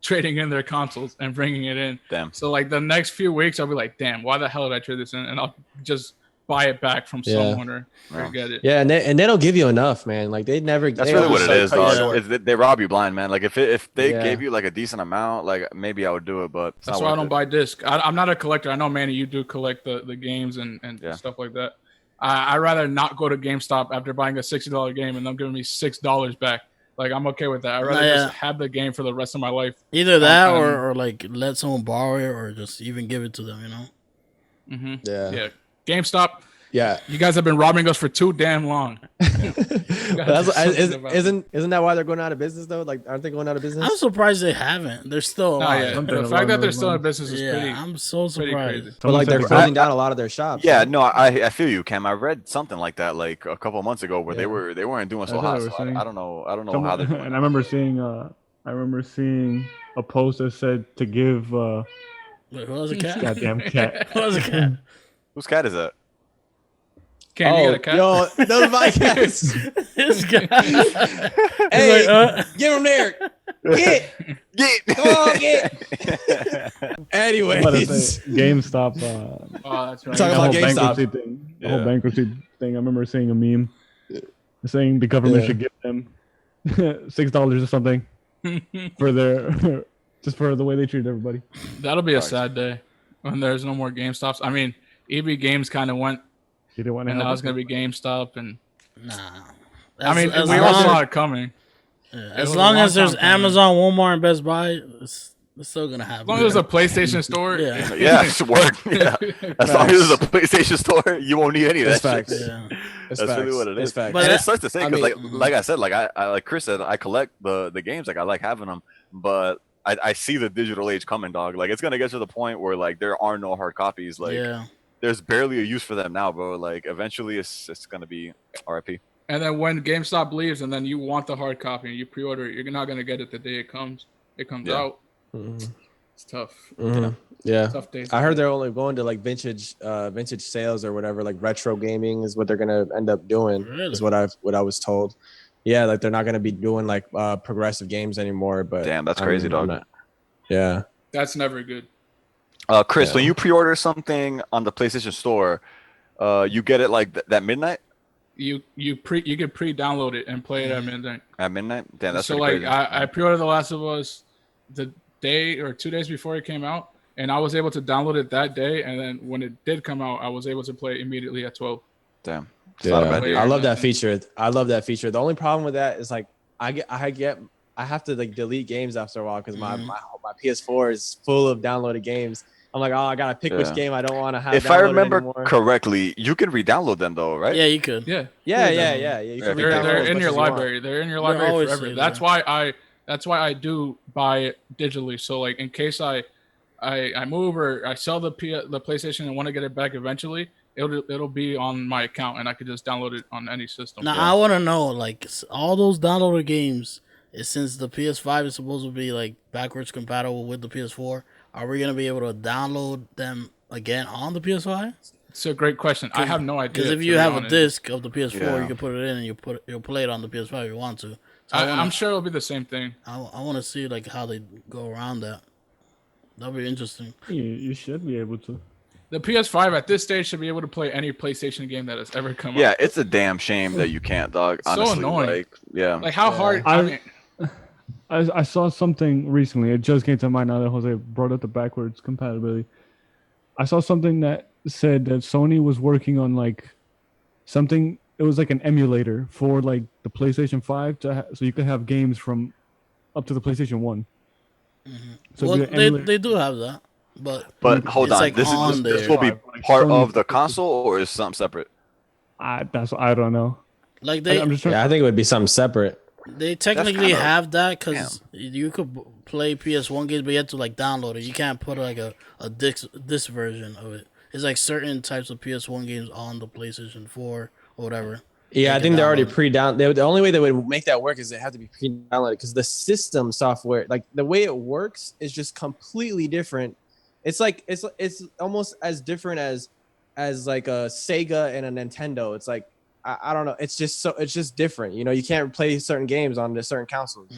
trading in their consoles and bringing it in. Damn. So like the next few weeks, I'll be like, damn, why the hell did I trade this in? And I'll just buy it back from someone or get it. Yeah, and they don't give you enough, man. Like they never. That's really what it is, dog. They rob you blind, man. Like if they gave you like a decent amount, like maybe I would do it, but that's why I don't buy disc. I'm not a collector. I know, Manny, you do collect the games and stuff like that. I'd rather not go to GameStop after buying a $60 game and them giving me $6 back. Like I'm okay with that. I'd rather just have the game for the rest of my life. Either that or like let someone borrow it or just even give it to them. You know. Yeah. GameStop. Yeah. You guys have been robbing us for too damn long. Isn't that why they're going out of business though? Like, aren't they going out of business? I'm surprised they haven't. They're still alive. The fact that they're still in business is pretty. I'm so surprised. Crazy. But like they're closing down a lot of their shops. Yeah, right? no, I feel you, Cam. I read something like that like a couple of months ago where they weren't doing so hot. So I don't know how they're doing. And I remember seeing a post that said to give Wait, who was a cat? goddamn cat. Who was a cat? Whose cat is that? Cam, you got a cat? Yo, those are my cats. This guy. Hey, like, get him there. Get. Come on, get. Anyways. GameStop. Oh, that's right. Talking about GameStop. The whole bankruptcy thing. I remember seeing a meme saying the government should give them $6 or something for their just for the way they treat everybody. That'll be a sad day when there's no more GameStops. I mean, EB Games kind of went, You didn't want to and help now it's us. gonna be GameStop, and nah. I mean, we all saw it coming. As long as there's Amazon, Walmart, and Best Buy, it's still gonna happen. As long as there's a PlayStation store, Yeah, it's work. Yeah. As long as there's a PlayStation store, you won't need any of that That's shit. facts. Yeah. That's really what it is. Facts. But And it sucks to say because, I mean- like I said, like I like Chris said, I collect the games. Like I like having them, but I see the digital age coming, dog. Like it's gonna get to the point where like there are no hard copies. Like there's barely a use for them now, bro. Like eventually, it's gonna be RIP. and then when GameStop leaves, and then you want the hard copy and you pre-order it, you're not gonna get it the day it comes. It comes out. It's tough. Yeah. Tough days. I heard they're only going to like vintage sales or whatever, like retro gaming is what they're gonna end up doing. Really? Is what I was told. Yeah, like they're not gonna be doing like progressive games anymore. But Damn, that's crazy, dog. Yeah. That's never good. Chris, when you pre-order something on the PlayStation Store, you get it like that midnight. You can pre-download it and play it at midnight. At midnight? Damn, that's so pretty like crazy. I pre-ordered The Last of Us the day or 2 days before it came out, and I was able to download it that day. And then when it did come out, I was able to play it immediately at 12. Damn. Yeah, idea. I love that feature. The only problem with that is like I have to like delete games after a while because my PS4 is full of downloaded games. I'm like, oh, I gotta pick which game I don't want to have. If I remember correctly, you can re-download them though, right? Yeah, you could. Yeah. Yeah. They're You can re-download as in much your as you want. library. They're in your library always forever. there. That's why I do buy it digitally. So like in case I move or I sell the PlayStation and want to get it back eventually, it'll be on my account and I could just download it on any system. Now I want to know, like, all those downloaded games, since the PS5 is supposed to be like backwards compatible with the PS4, are we gonna be able to download them again on the PS5? It's a great question. I have no idea. Because if you have a disc of the PS4, you can put it in and you'll play it on the PS5 if you want to. So I'm sure it'll be the same thing. I want to see like how they go around that. That'll be interesting. You should be able to. The PS5 at this stage should be able to play any PlayStation game that has ever come out. Yeah, it's a damn shame that you can't, dog. Honestly, so annoying. Like how hard. I saw something recently. It just came to mind now that Jose brought up the backwards compatibility. I saw something that said that Sony was working on like something. It was like an emulator for like the PlayStation 5 so you could have games from up to the PlayStation 1. So Well, they do have that, but hold on. like this will be part of the console, or is something separate? I don't know. Like I'm just trying, I think it would be something separate. They technically have that because you could play PS1 games, but you have to like download it. You can't put like a disc version of it. It's like certain types of PS1 games on the PlayStation 4 or whatever. Yeah, I think they're already pre-down. The only way they would make that work is they have to be pre-downloaded because the system software, like the way it works, is just completely different. It's like it's almost as different as like a Sega and a Nintendo. It's like I don't know. It's just different. You know, you can't play certain games on the certain consoles.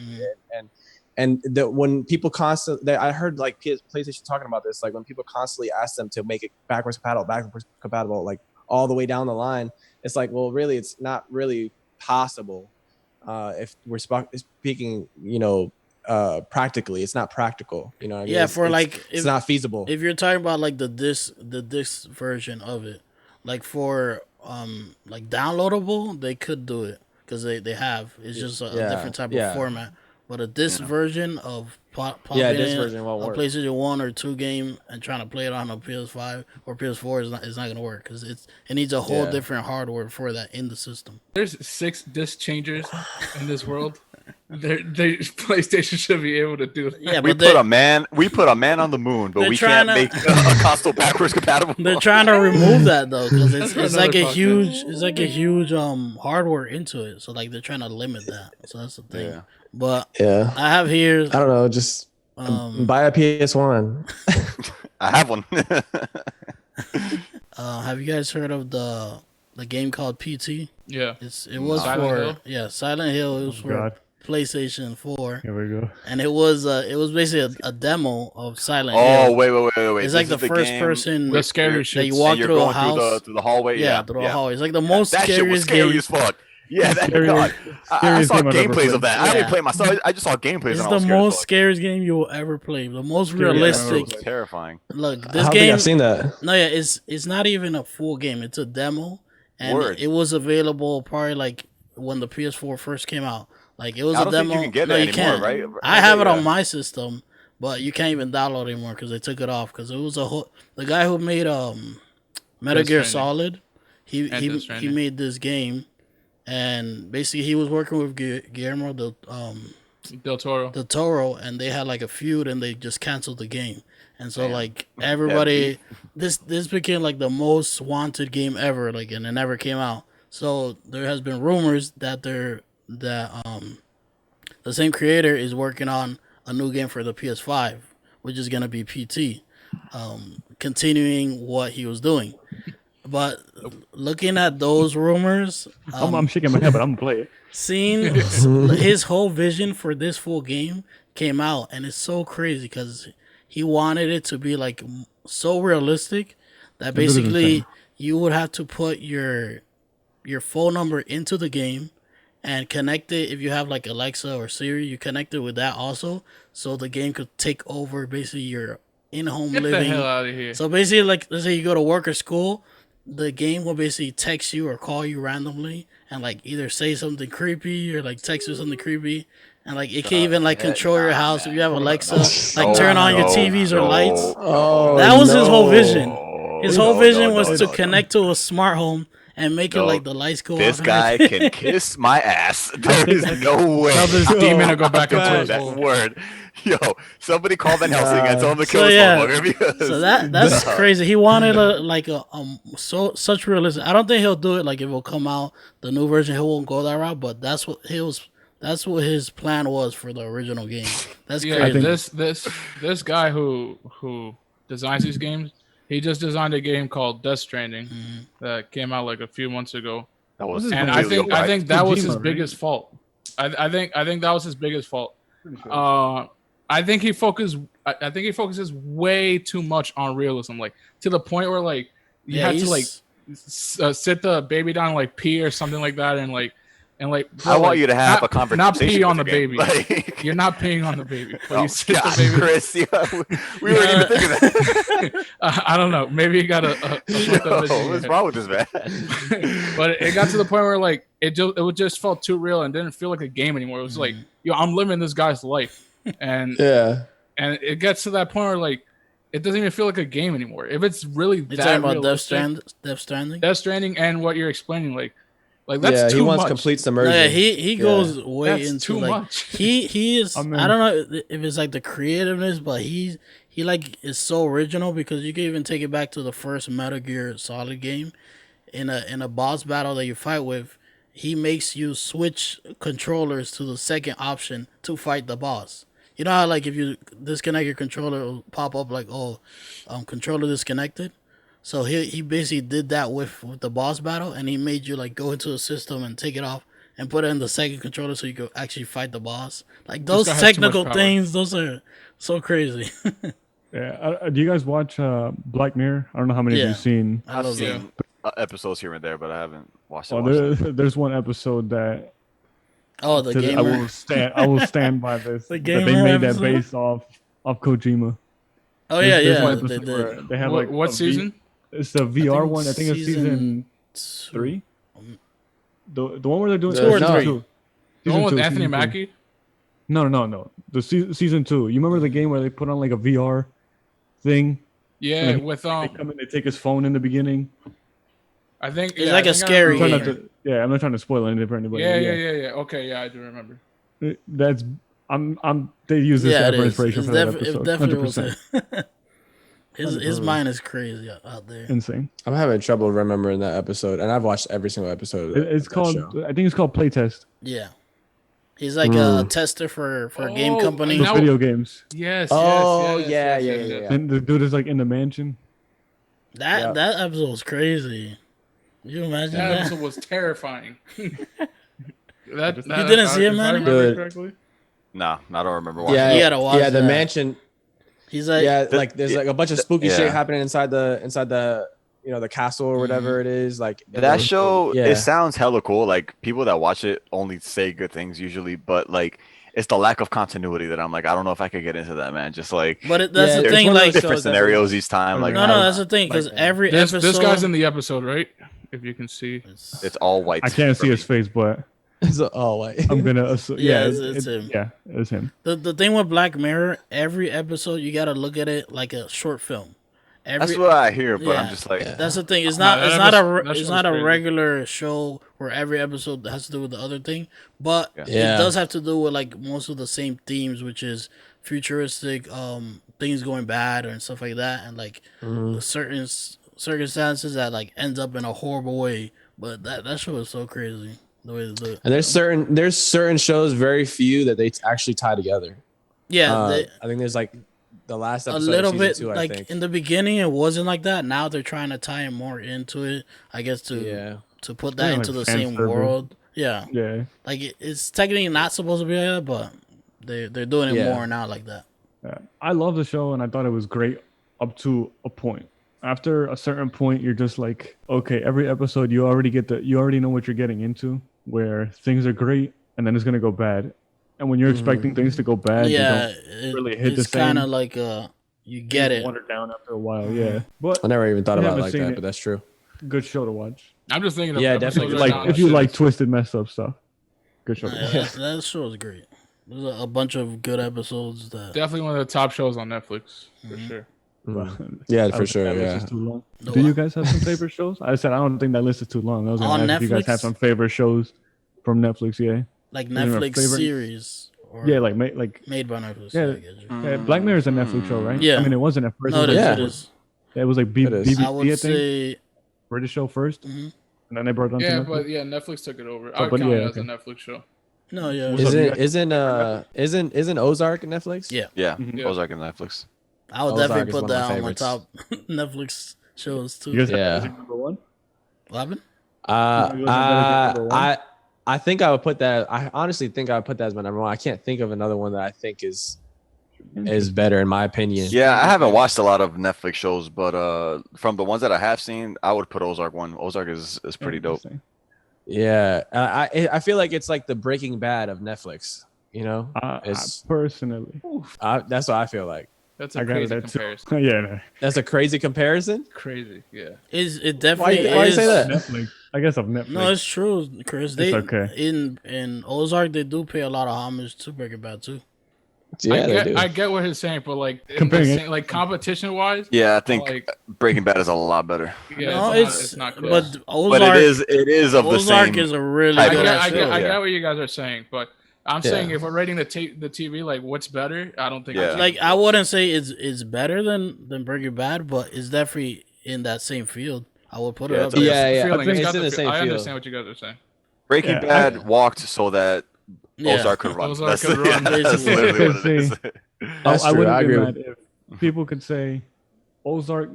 And when people constantly, I heard like PlayStation talking about this. Like when people constantly ask them to make it backwards compatible, like all the way down the line. It's like, well, really, it's not really possible. If we're speaking, practically, it's not practical. You know what I mean? Yeah, it's not feasible. If you're talking about like the disc version of it, like for like downloadable, they could do it because they have. It's just a different type of format. But a disc version of popping this in version won't a work. PlayStation 1 or 2 game and trying to play it on a PS5 or PS4 is not gonna work because it needs a whole different hardware for that in the system. There's 6 disc changers in this world. PlayStation should be able to do that. Yeah, we put a man on the moon, but we can't make a console backwards compatible. They're trying to remove that though because it's like a huge hardware into it. So like they're trying to limit that. So that's the thing. Yeah. But I have here. I don't know. Just buy a PS1. I have one. Have you guys heard of the game called PT? Yeah. It was Silent Hill? Silent Hill. It was for PlayStation 4. Here we go. And it was basically a demo of Silent Hill. Oh, wait. It's like the first person the scary shit. that you walk through a house through the hallway. Yeah, through a hallway. It's like the most that shit was scary game. as fuck. Yeah, God. I saw gameplays of that. I didn't play myself. I just saw gameplays. It's the most scariest game you will ever play. The most realistic. It's terrifying. Look, this I game. think I've seen that. No, yeah, it's not even a full game. It's a demo, and it was available probably like when the PS4 first came out. Like it was a demo. You can get it anymore, right? I have it on my system, but you can't even download it anymore because they took it off. Because it was the guy who made Metal Gear Solid. He made this game. And basically, he was working with Guillermo del Toro, and they had like a feud, and they just canceled the game. And so, like everybody, this became like the most wanted game ever, like, and it never came out. So there has been rumors that the same creator is working on a new game for the PS5, which is gonna be PT, continuing what he was doing. But looking at those rumors, I'm shaking my head, but I'm gonna play it. Seeing his whole vision for this full game came out, and it's so crazy because he wanted it to be like so realistic that basically you would have to put your phone number into the game and connect it. If you have like Alexa or Siri, you connect it with that also, so the game could take over basically your in-home living. Get the hell out of here. So basically, like let's say you go to work or school. The game will basically text you or call you randomly and like either say something creepy or like text you something creepy, and like it can even like control your house if you have Alexa, like turn on your TVs or lights. That was his whole vision. His whole vision was to connect to a smart home and make it like the lights go off. This guy can kiss my ass. There is no way. Tell this demon to go back into that word. Yo, somebody call Van Helsing and tell him to kill this motherfucker. Because so that's crazy. He wanted such realism. I don't think he'll do it. Like if it'll come out the new version, he won't go that route. But that's what his plan was for the original game. That's crazy. This guy who designs these games, he just designed a game called Death Stranding that came out like a few months ago. And I think that was his biggest fault. I think that was his biggest fault. I think he focuses way too much on realism, like to the point where like you have to like sit the baby down and like pee or something like that, and bro, I want you to have a conversation. Not pee on the game. baby. You're not peeing on the baby. But you sit the baby. Chris, we weren't even thinking that. I don't know. Maybe you got what's wrong with this man? But it got to the point where like it just felt too real and didn't feel like a game anymore. It was like, I'm living this guy's life, and and it gets to that point where like it doesn't even feel like a game anymore. If it's really you're talking about Death Stranding, and what you're explaining, like that's too he wants much. complete submersion. No, he goes way that's into too like much. He is. I don't know if it's like the creativeness, but he like is so original because you can even take it back to the first Metal Gear Solid game. In a boss battle that you fight with, he makes you switch controllers to the second option to fight the boss. You know how like if you disconnect your controller, it'll pop up like controller disconnected. So he basically did that with the boss battle, and he made you like go into the system and take it off and put it in the second controller so you could actually fight the boss. Like those technical things, those are so crazy. Yeah. Do you guys watch Black Mirror? I don't know how many of you've seen. I've seen episodes here and there, but I haven't watched it. There's one episode that. Oh, the gamer. I will stand by this. The gamer they made episode? that based off Kojima. Oh There's one yeah. episode they have like what season? It's the VR one. I think it's season 3. The one where they're doing 2 or 3. The one with Anthony Mackie. No. The season 2. You remember the game where they put on like a VR thing? Yeah, And with they come in, they take his phone in the beginning. I think It's like I a think I scary remember. game. I'm not trying to spoil anything for anybody. Yeah. Okay, yeah, I do remember. That's they use this Yeah, guy it for is. inspiration It's for that it episode. definitely was 100%. his mind is crazy out there. Insane. I'm having trouble remembering that episode, and I've watched every single episode. It's of that called. show. I think it's called Playtest Yeah. He's like a tester for a game company. for video games. Yes. Oh, yes. yeah. And the dude is like in the mansion. That episode was crazy. You imagine That that? episode was terrifying. You didn't see it, if I man? remember Good. correctly. Nah, I don't remember watching. Yeah, You gotta watch the that. mansion. He's like, Yeah, like there's like a bunch of spooky yeah. shit happening inside the the castle or whatever it is. Like That show, yeah. it sounds hella cool. Like people that watch it only say good things usually, but like it's the lack of continuity that I'm like, I don't know if I could get into that, man. Just like but that's Yeah, the it's thing. one of Like, those different shows that scenarios each time. Like no, that's the thing because every This episode. guy's in the episode, right? If you can see. it's all white. I can't see for his me. face, but wait. I'm gonna assume. Yeah, it's him. Yeah, it's him. The thing with Black Mirror, every episode you gotta look at it like a short film. That's what I hear, but Yeah. I'm just like, That's the thing. It's Nah, not. that It's not episode- that it's show's not a crazy. regular show where every episode has to do with the other thing, but Yeah. it does have to do with like most of the same themes, which is futuristic, things going bad and stuff like that, and like certain circumstances that like ends up in a horrible way. But that show is so crazy the way they do it. And there's certain shows, very few that they actually tie together. Yeah, I think there's like the last a episode little of season bit 2, I like think. in the beginning it wasn't like that. Now they're trying to tie more into it, I guess, to put that Yeah, into like the fan same server. world. Yeah, Yeah. like it's technically not supposed to be like that, but they're doing it more now like that. Yeah. I love the show and I thought it was great up to a point. After a certain point, you're just like, okay, every episode you already know what you're getting into, where things are great and then it's gonna go bad. And when you're expecting things to go bad, Yeah, they don't really hit the it's same. kind of like you get it. Watered down after a while, yeah. But I never even thought I about it haven't like seen that, it. but that's true. good show to watch. I'm just thinking of Yeah, episodes definitely. right Like now. if you Shit like is- twisted, messed up stuff, good show to watch. That show is great. There's a bunch of good episodes that. definitely one of the top shows on Netflix for sure. Yeah, I for don't sure. think that Yeah. list is too long. The Do you what? guys have some favorite shows? I said I don't think that list is too long. I was On gonna ask if you guys Netflix? have some favorite shows from Netflix. Yeah, Like Is there a Netflix favorite? series. Or yeah, like made by Netflix. Yeah. I get you. yeah, Black Mirror is a Netflix show, right? Yeah. I mean, it wasn't at first. No, it it was is. Yeah. It is. it was like It is. BBC, I would I think, say. British show 1st Mhm. and then they brought it on Yeah, to Netflix. but yeah, Netflix took it over. I Oh, would but count yeah, it as a okay. Netflix show. No, yeah. What's up, Isn't Ozark Netflix? Yeah. yeah, Mhm. Ozark and Netflix. I would Ozark definitely is put one of that my on my favorites. top Netflix shows too. You guys Yeah. have that as number one? What happened? I think I would put that. I honestly think I would put that as my number one. I can't think of another one that I think is better in my opinion. Yeah, I haven't watched a lot of Netflix shows, but from the ones that I have seen, I would put Ozark one. Ozark is pretty dope. Interesting. Yeah, I feel like it's like the Breaking Bad of Netflix. You know, it's Personally, that's what I feel like. That's I a got crazy that too. comparison. Yeah, no. That's a crazy comparison. Crazy, yeah. It definitely Why you is. say that? Netflix. I guess of Netflix. No, it's true, Chris. They okay. in Ozark they do pay a lot of homage to Breaking Bad too. Yeah, they do. I get what he's saying, but like Comparing it. like competition wise, Yeah, I think like Breaking Bad is a lot better. yeah, No, it's not close. but Ozark. But it is of the Ozark same. is a really I good get- I show. get, I Yeah. get what you guys are saying, but I'm Yeah. saying if we're rating the TV, like what's better, I don't think. Yeah. Like I wouldn't say it's better than Breaking Bad, but it's definitely in that same field. I would put it up it's a there. Yeah, feeling. it's got in the same I field. understand what you guys are saying. Breaking Yeah, Bad walked so that Yeah. Ozark could run. Ozark That's, could run, that's basically. literally what it is. That's I true. wouldn't I be agree. mad if people could say Ozark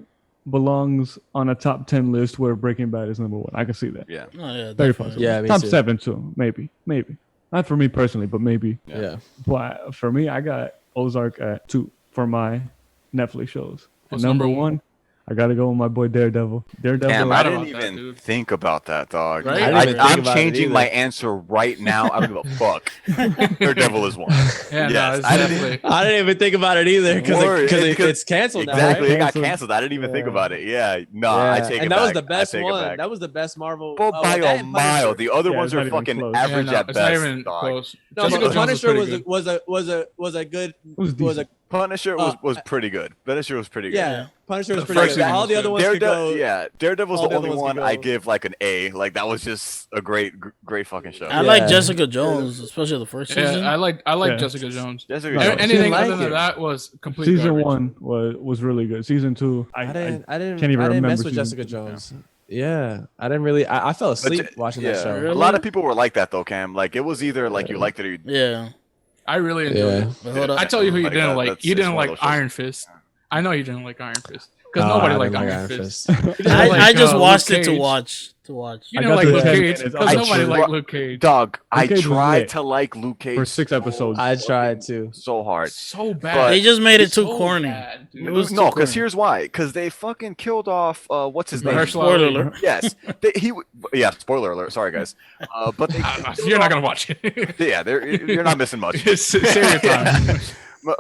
belongs on a top 10 list where Breaking Bad is number one. I can see that. Yeah. No, yeah, Very definitely. possible. Yeah, me top too. 7 too, maybe. Not for me personally, but maybe. Yeah. But for me, I got Ozark at 2 for my Netflix shows. And What's number number one, I gotta go with my boy Daredevil. Daredevil. Damn, I forgot didn't about that, even dude. think about that, dog. Right? I didn't even think I'm about it changing my either. answer right now. I don't give a fuck. Daredevil is one. Yeah, no, Yes, it's I didn't- definitely. I didn't even think about it either Word, because because- it's canceled now. Exactly, Right? it got Canceled. canceled. I didn't even think Yeah. about it. Yeah, no, Yeah. I take it and back. that was the best I take it one. back. That was the best Marvel. But oh, by that a and mile, Punisher. the other Yeah, ones it's are not even fucking close. average Yeah, no, at it's not best. even dog. close. No, Jessica but the Jones Punisher pretty good. was a good was was a Punisher was pretty good. Punisher was pretty good. yeah. Punisher was The pretty first good. season All was the good. other ones could go. Daredevil's all the the other only ones could one I go. give like an A. Like that was just a great fucking show. I like Yeah. Jessica Jones, especially the first season. Yeah, I like Yeah. Jessica Jones. Jessica No, Jones. she Anything didn't other like than it. that was complete Season garbage. 1 was really good. Season 2, I didn't can't even I didn't remember mess with season Jessica 2. Jones. Yeah, I didn't really. I fell asleep watching that show. A Really? lot of people were like that though, Cam. Like it was either like you liked it or you. Yeah. I really enjoyed Yeah. it. But hold I up. tell you who you Like didn't that- like. that's- You it's didn't one of like those shows. Iron Fist. I know you didn't like Iron Fist because No, nobody I liked didn't like Iron Fist. I like, just Luke watched it to Cage. watch. You I didn't got like the Luke 10 Cage minutes. because I nobody tried- liked Luke Cage. Dog, I Luke Cage was tried lit. to like Luke Cage For 6 episodes. I tried to. so hard. So bad. But- They just made it too So corny. bad, dude. It was No, too because corny. here's why. Because they fucking killed off what's his name? Mahershala Spoiler Ali. alert. Yes, yeah. Spoiler alert. Sorry, guys. But they You're not gonna watch it. yeah, you're not missing much. It's serious time.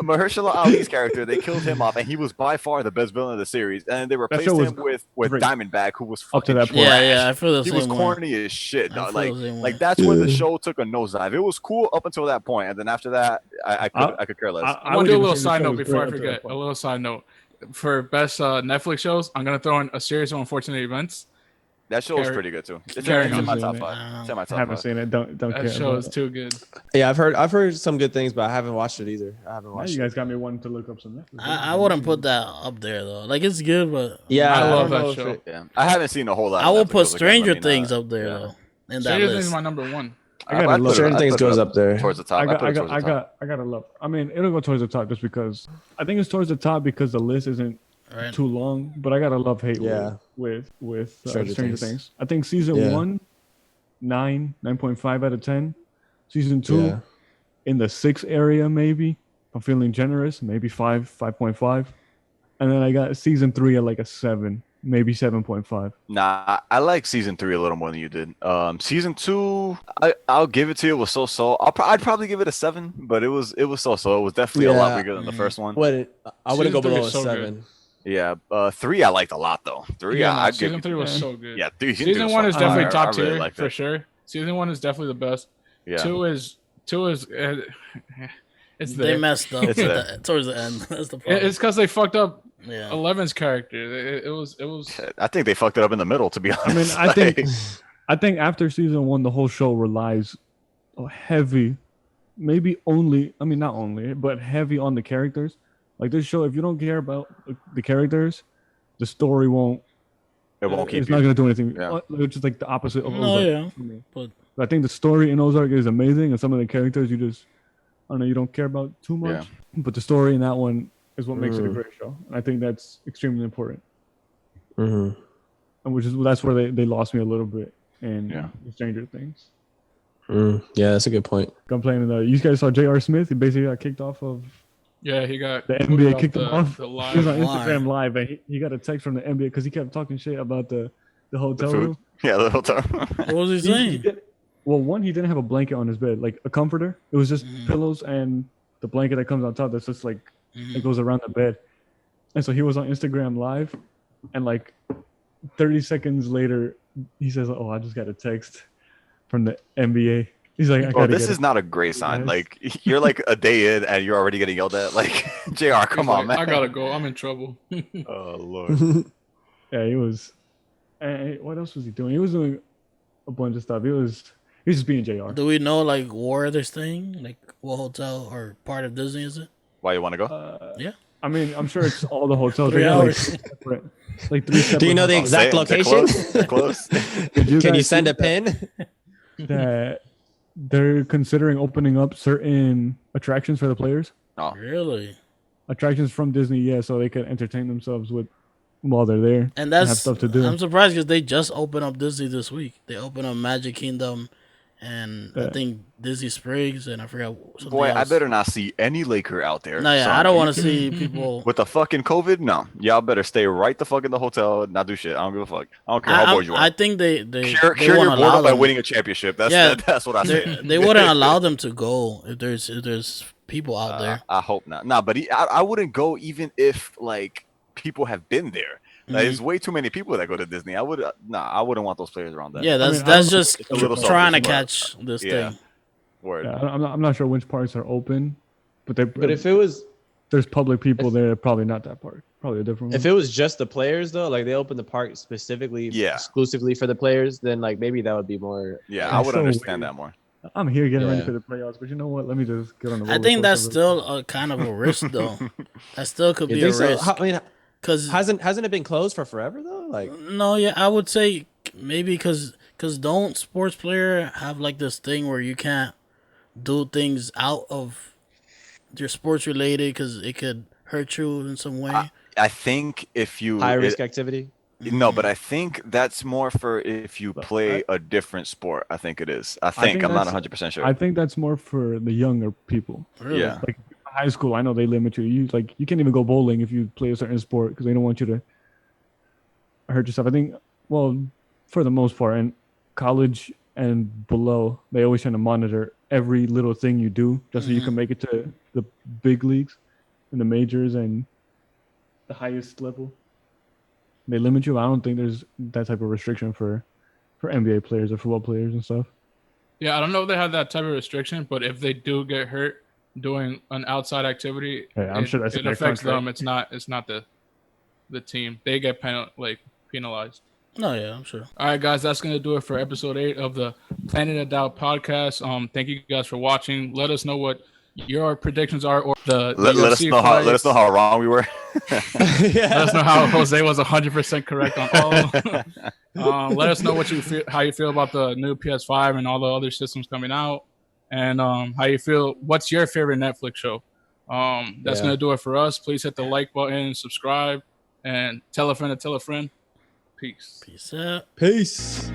Mahershala Ali's character, they killed him off, and he was by far the best villain of the series. And they replaced show was him with great. Diamondback, who was Up to fucking that point. Yeah, trash. yeah. I feel the He same was way. corny as shit. I Dog. feel Like, the same like way. that's when the show took a nosedive. It was cool up until that point, and then after that, I could care less. I'm gonna do a would little even say the side show note was before I great up to that forget. A point. little side note for best Netflix shows. I'm gonna throw in a series of unfortunate events. That show was Carry- pretty good too. It's carry in my on. top five. It's in my I top haven't five. seen it. Don't That care. show about is it. too good. Yeah, I've heard some good things, but I haven't watched it either. I haven't Now watched you it. guys got me wanting to look up some Netflix. I wouldn't put that up there though. Like it's good, but Yeah, I love don't know that if show. it- Yeah, I haven't seen a whole lot. I of will Netflix put shows again. Stranger I mean, Things up there yeah. though. In that Stranger Things is list. my number one. I gotta I'd love put Stranger I'd Things put it goes up there. towards the top. I I'd got, put I it got, towards I the top. got, I gotta love. I mean, it'll go towards the top just because I think it's towards the top because the list isn't Right. too long. But I gotta love hate Yeah. with Stranger Stranger Things. Things. I think season Yeah. 1, 9.5 out of 10. Season 2, Yeah. in the 6 area maybe. I'm feeling generous, maybe 5.5. And then I got season 3 at like a 7, maybe 7.5. Nah, I like season 3 a little more than you did. Season 2, I'll give it to you. It was so. I'd probably give it a 7, but it was so. It was definitely a lot Yeah. bigger than the first one. What? I wouldn't go Season three below a is so 7. Yeah, 3 I liked a lot though. 3, Yeah, no, I'd give season it. 3 was yeah. so good. Yeah, 3. Season 1 is definitely top I really tier liked for it. sure. Season 1 is definitely the best. Yeah. 2 is it's They there. messed up It's at there. towards the end. That's the problem. It's because they fucked up Yeah. 11's character. It was I think they fucked it up in the middle. To be honest, I mean, I think after season 1, the whole show relies heavy, maybe only. I mean, not only, but heavy on the characters. Like this show, if you don't care about the characters, the story won't. it won't keep It's you. not gonna do anything. Yeah. Which is like the opposite of No, Ozark yeah. for me. But I think the story in Ozark is amazing, and some of the characters you just, I don't know, you don't care about too much. But the story in that one is what makes it a great show, and I think that's extremely important. Mm-hmm. And that's where they lost me a little bit in Yeah. Stranger Things. Yeah, that's a good point. Complaining that you guys saw J.R. Smith. He basically got kicked off of yeah. He got the booted NBA, off kicked him off. The He was live. on Instagram Live, and he got a text from the NBA because he kept talking shit about the hotel food. room. Yeah, the whole time. what was he He saying? did- well, one, he didn't have a blanket on his bed, like a comforter. It was just pillows and the blanket that comes on top. That's just like it goes around the bed. And so he was on Instagram Live, and like 30 seconds later, he says, "Oh, I just got a text from the NBA." He's like, "I Bro, gotta this get is it." not a great sign. Yes. Like you're like a day in and you're already getting yelled at. Like, Jr. Come He's on, like, man. I gotta go. I'm in trouble. Oh Lord. Yeah, he was. What else was he doing? He was doing a bunch of stuff. He was just being Jr. Do we know like where they're staying? Like what hotel or part of Disney is it? Why you want to go? Yeah. I mean, I'm sure it's all the hotels. 3 They got, like, hours. three separate. Do you know the hotels. exact They're location? close. They're close. Did you Can you guys send see a pin? that they're considering opening up certain attractions for the players? Really? Attractions from Disney, yeah, so they can entertain themselves with while they're there. And that's have stuff to do. I'm surprised because they just opened up Disney this week. They opened up Magic Kingdom and I think Dizzy Spriggs, and I forgot. Boy, else. I better not see any Laker out there. No, yeah, I don't want to see people with the fucking COVID. No, y'all better stay right the fuck in the hotel, not do shit. I don't give a fuck. I don't care how bored you are. I think they cure your boredom by winning a championship. That's what I say. They wouldn't allow them to go if there's people out there. I hope not. Nah, but I wouldn't go even if like people have been there. Like, there's way too many people that go to Disney. I wouldn't want those players around that. Yeah, that's just trying to catch this thing. Word. Yeah, I'm not sure which parks are open, but if it was, there's public people there. Probably not that park. Probably a different one. If it was just the players though, like they opened the park specifically, exclusively for the players, then like maybe that would be more. Yeah, I would understand that more. I'm here getting ready for the playoffs, but you know what? Let me just get on the. I think that's still a kind of a risk, though. That still could be a risk. I mean, because hasn't it been closed for forever though? Like, no, yeah, I would say maybe because don't sports player have like this thing where you can't do things out of your sports related because it could hurt you in some way. I think if you high risk activity. No, but I think that's more for if you play a different sport. I think it is. I think I'm not 100% sure. I think that's more for the younger people. Really? Yeah. Like high school, I know they limit you. You can't even go bowling if you play a certain sport because they don't want you to hurt yourself. I think, well, for the most part, in college and below, they always trying to monitor every little thing you do just so you can make it to the big leagues and the majors and the highest level. They limit you. I don't think there's that type of restriction for NBA players or football players and stuff. Yeah, I don't know if they have that type of restriction, but if they do get hurt doing an outside activity, I'm sure that's it affects them. It's not the team. They get penalized. No, yeah, I'm sure. All right, guys, that's gonna do it for episode 8 of the Planet of Doubt podcast. Thank you guys for watching. Let us know what your predictions are, or let us know how wrong we were. Let us know how Jose was 100% correct on all. Let us know how you feel about the new PS5 and all the other systems coming out, and how you feel. What's your favorite Netflix show? That's gonna do it for us. Please hit the like button, subscribe, and tell a friend to tell a friend. Peace. Peace out. Peace.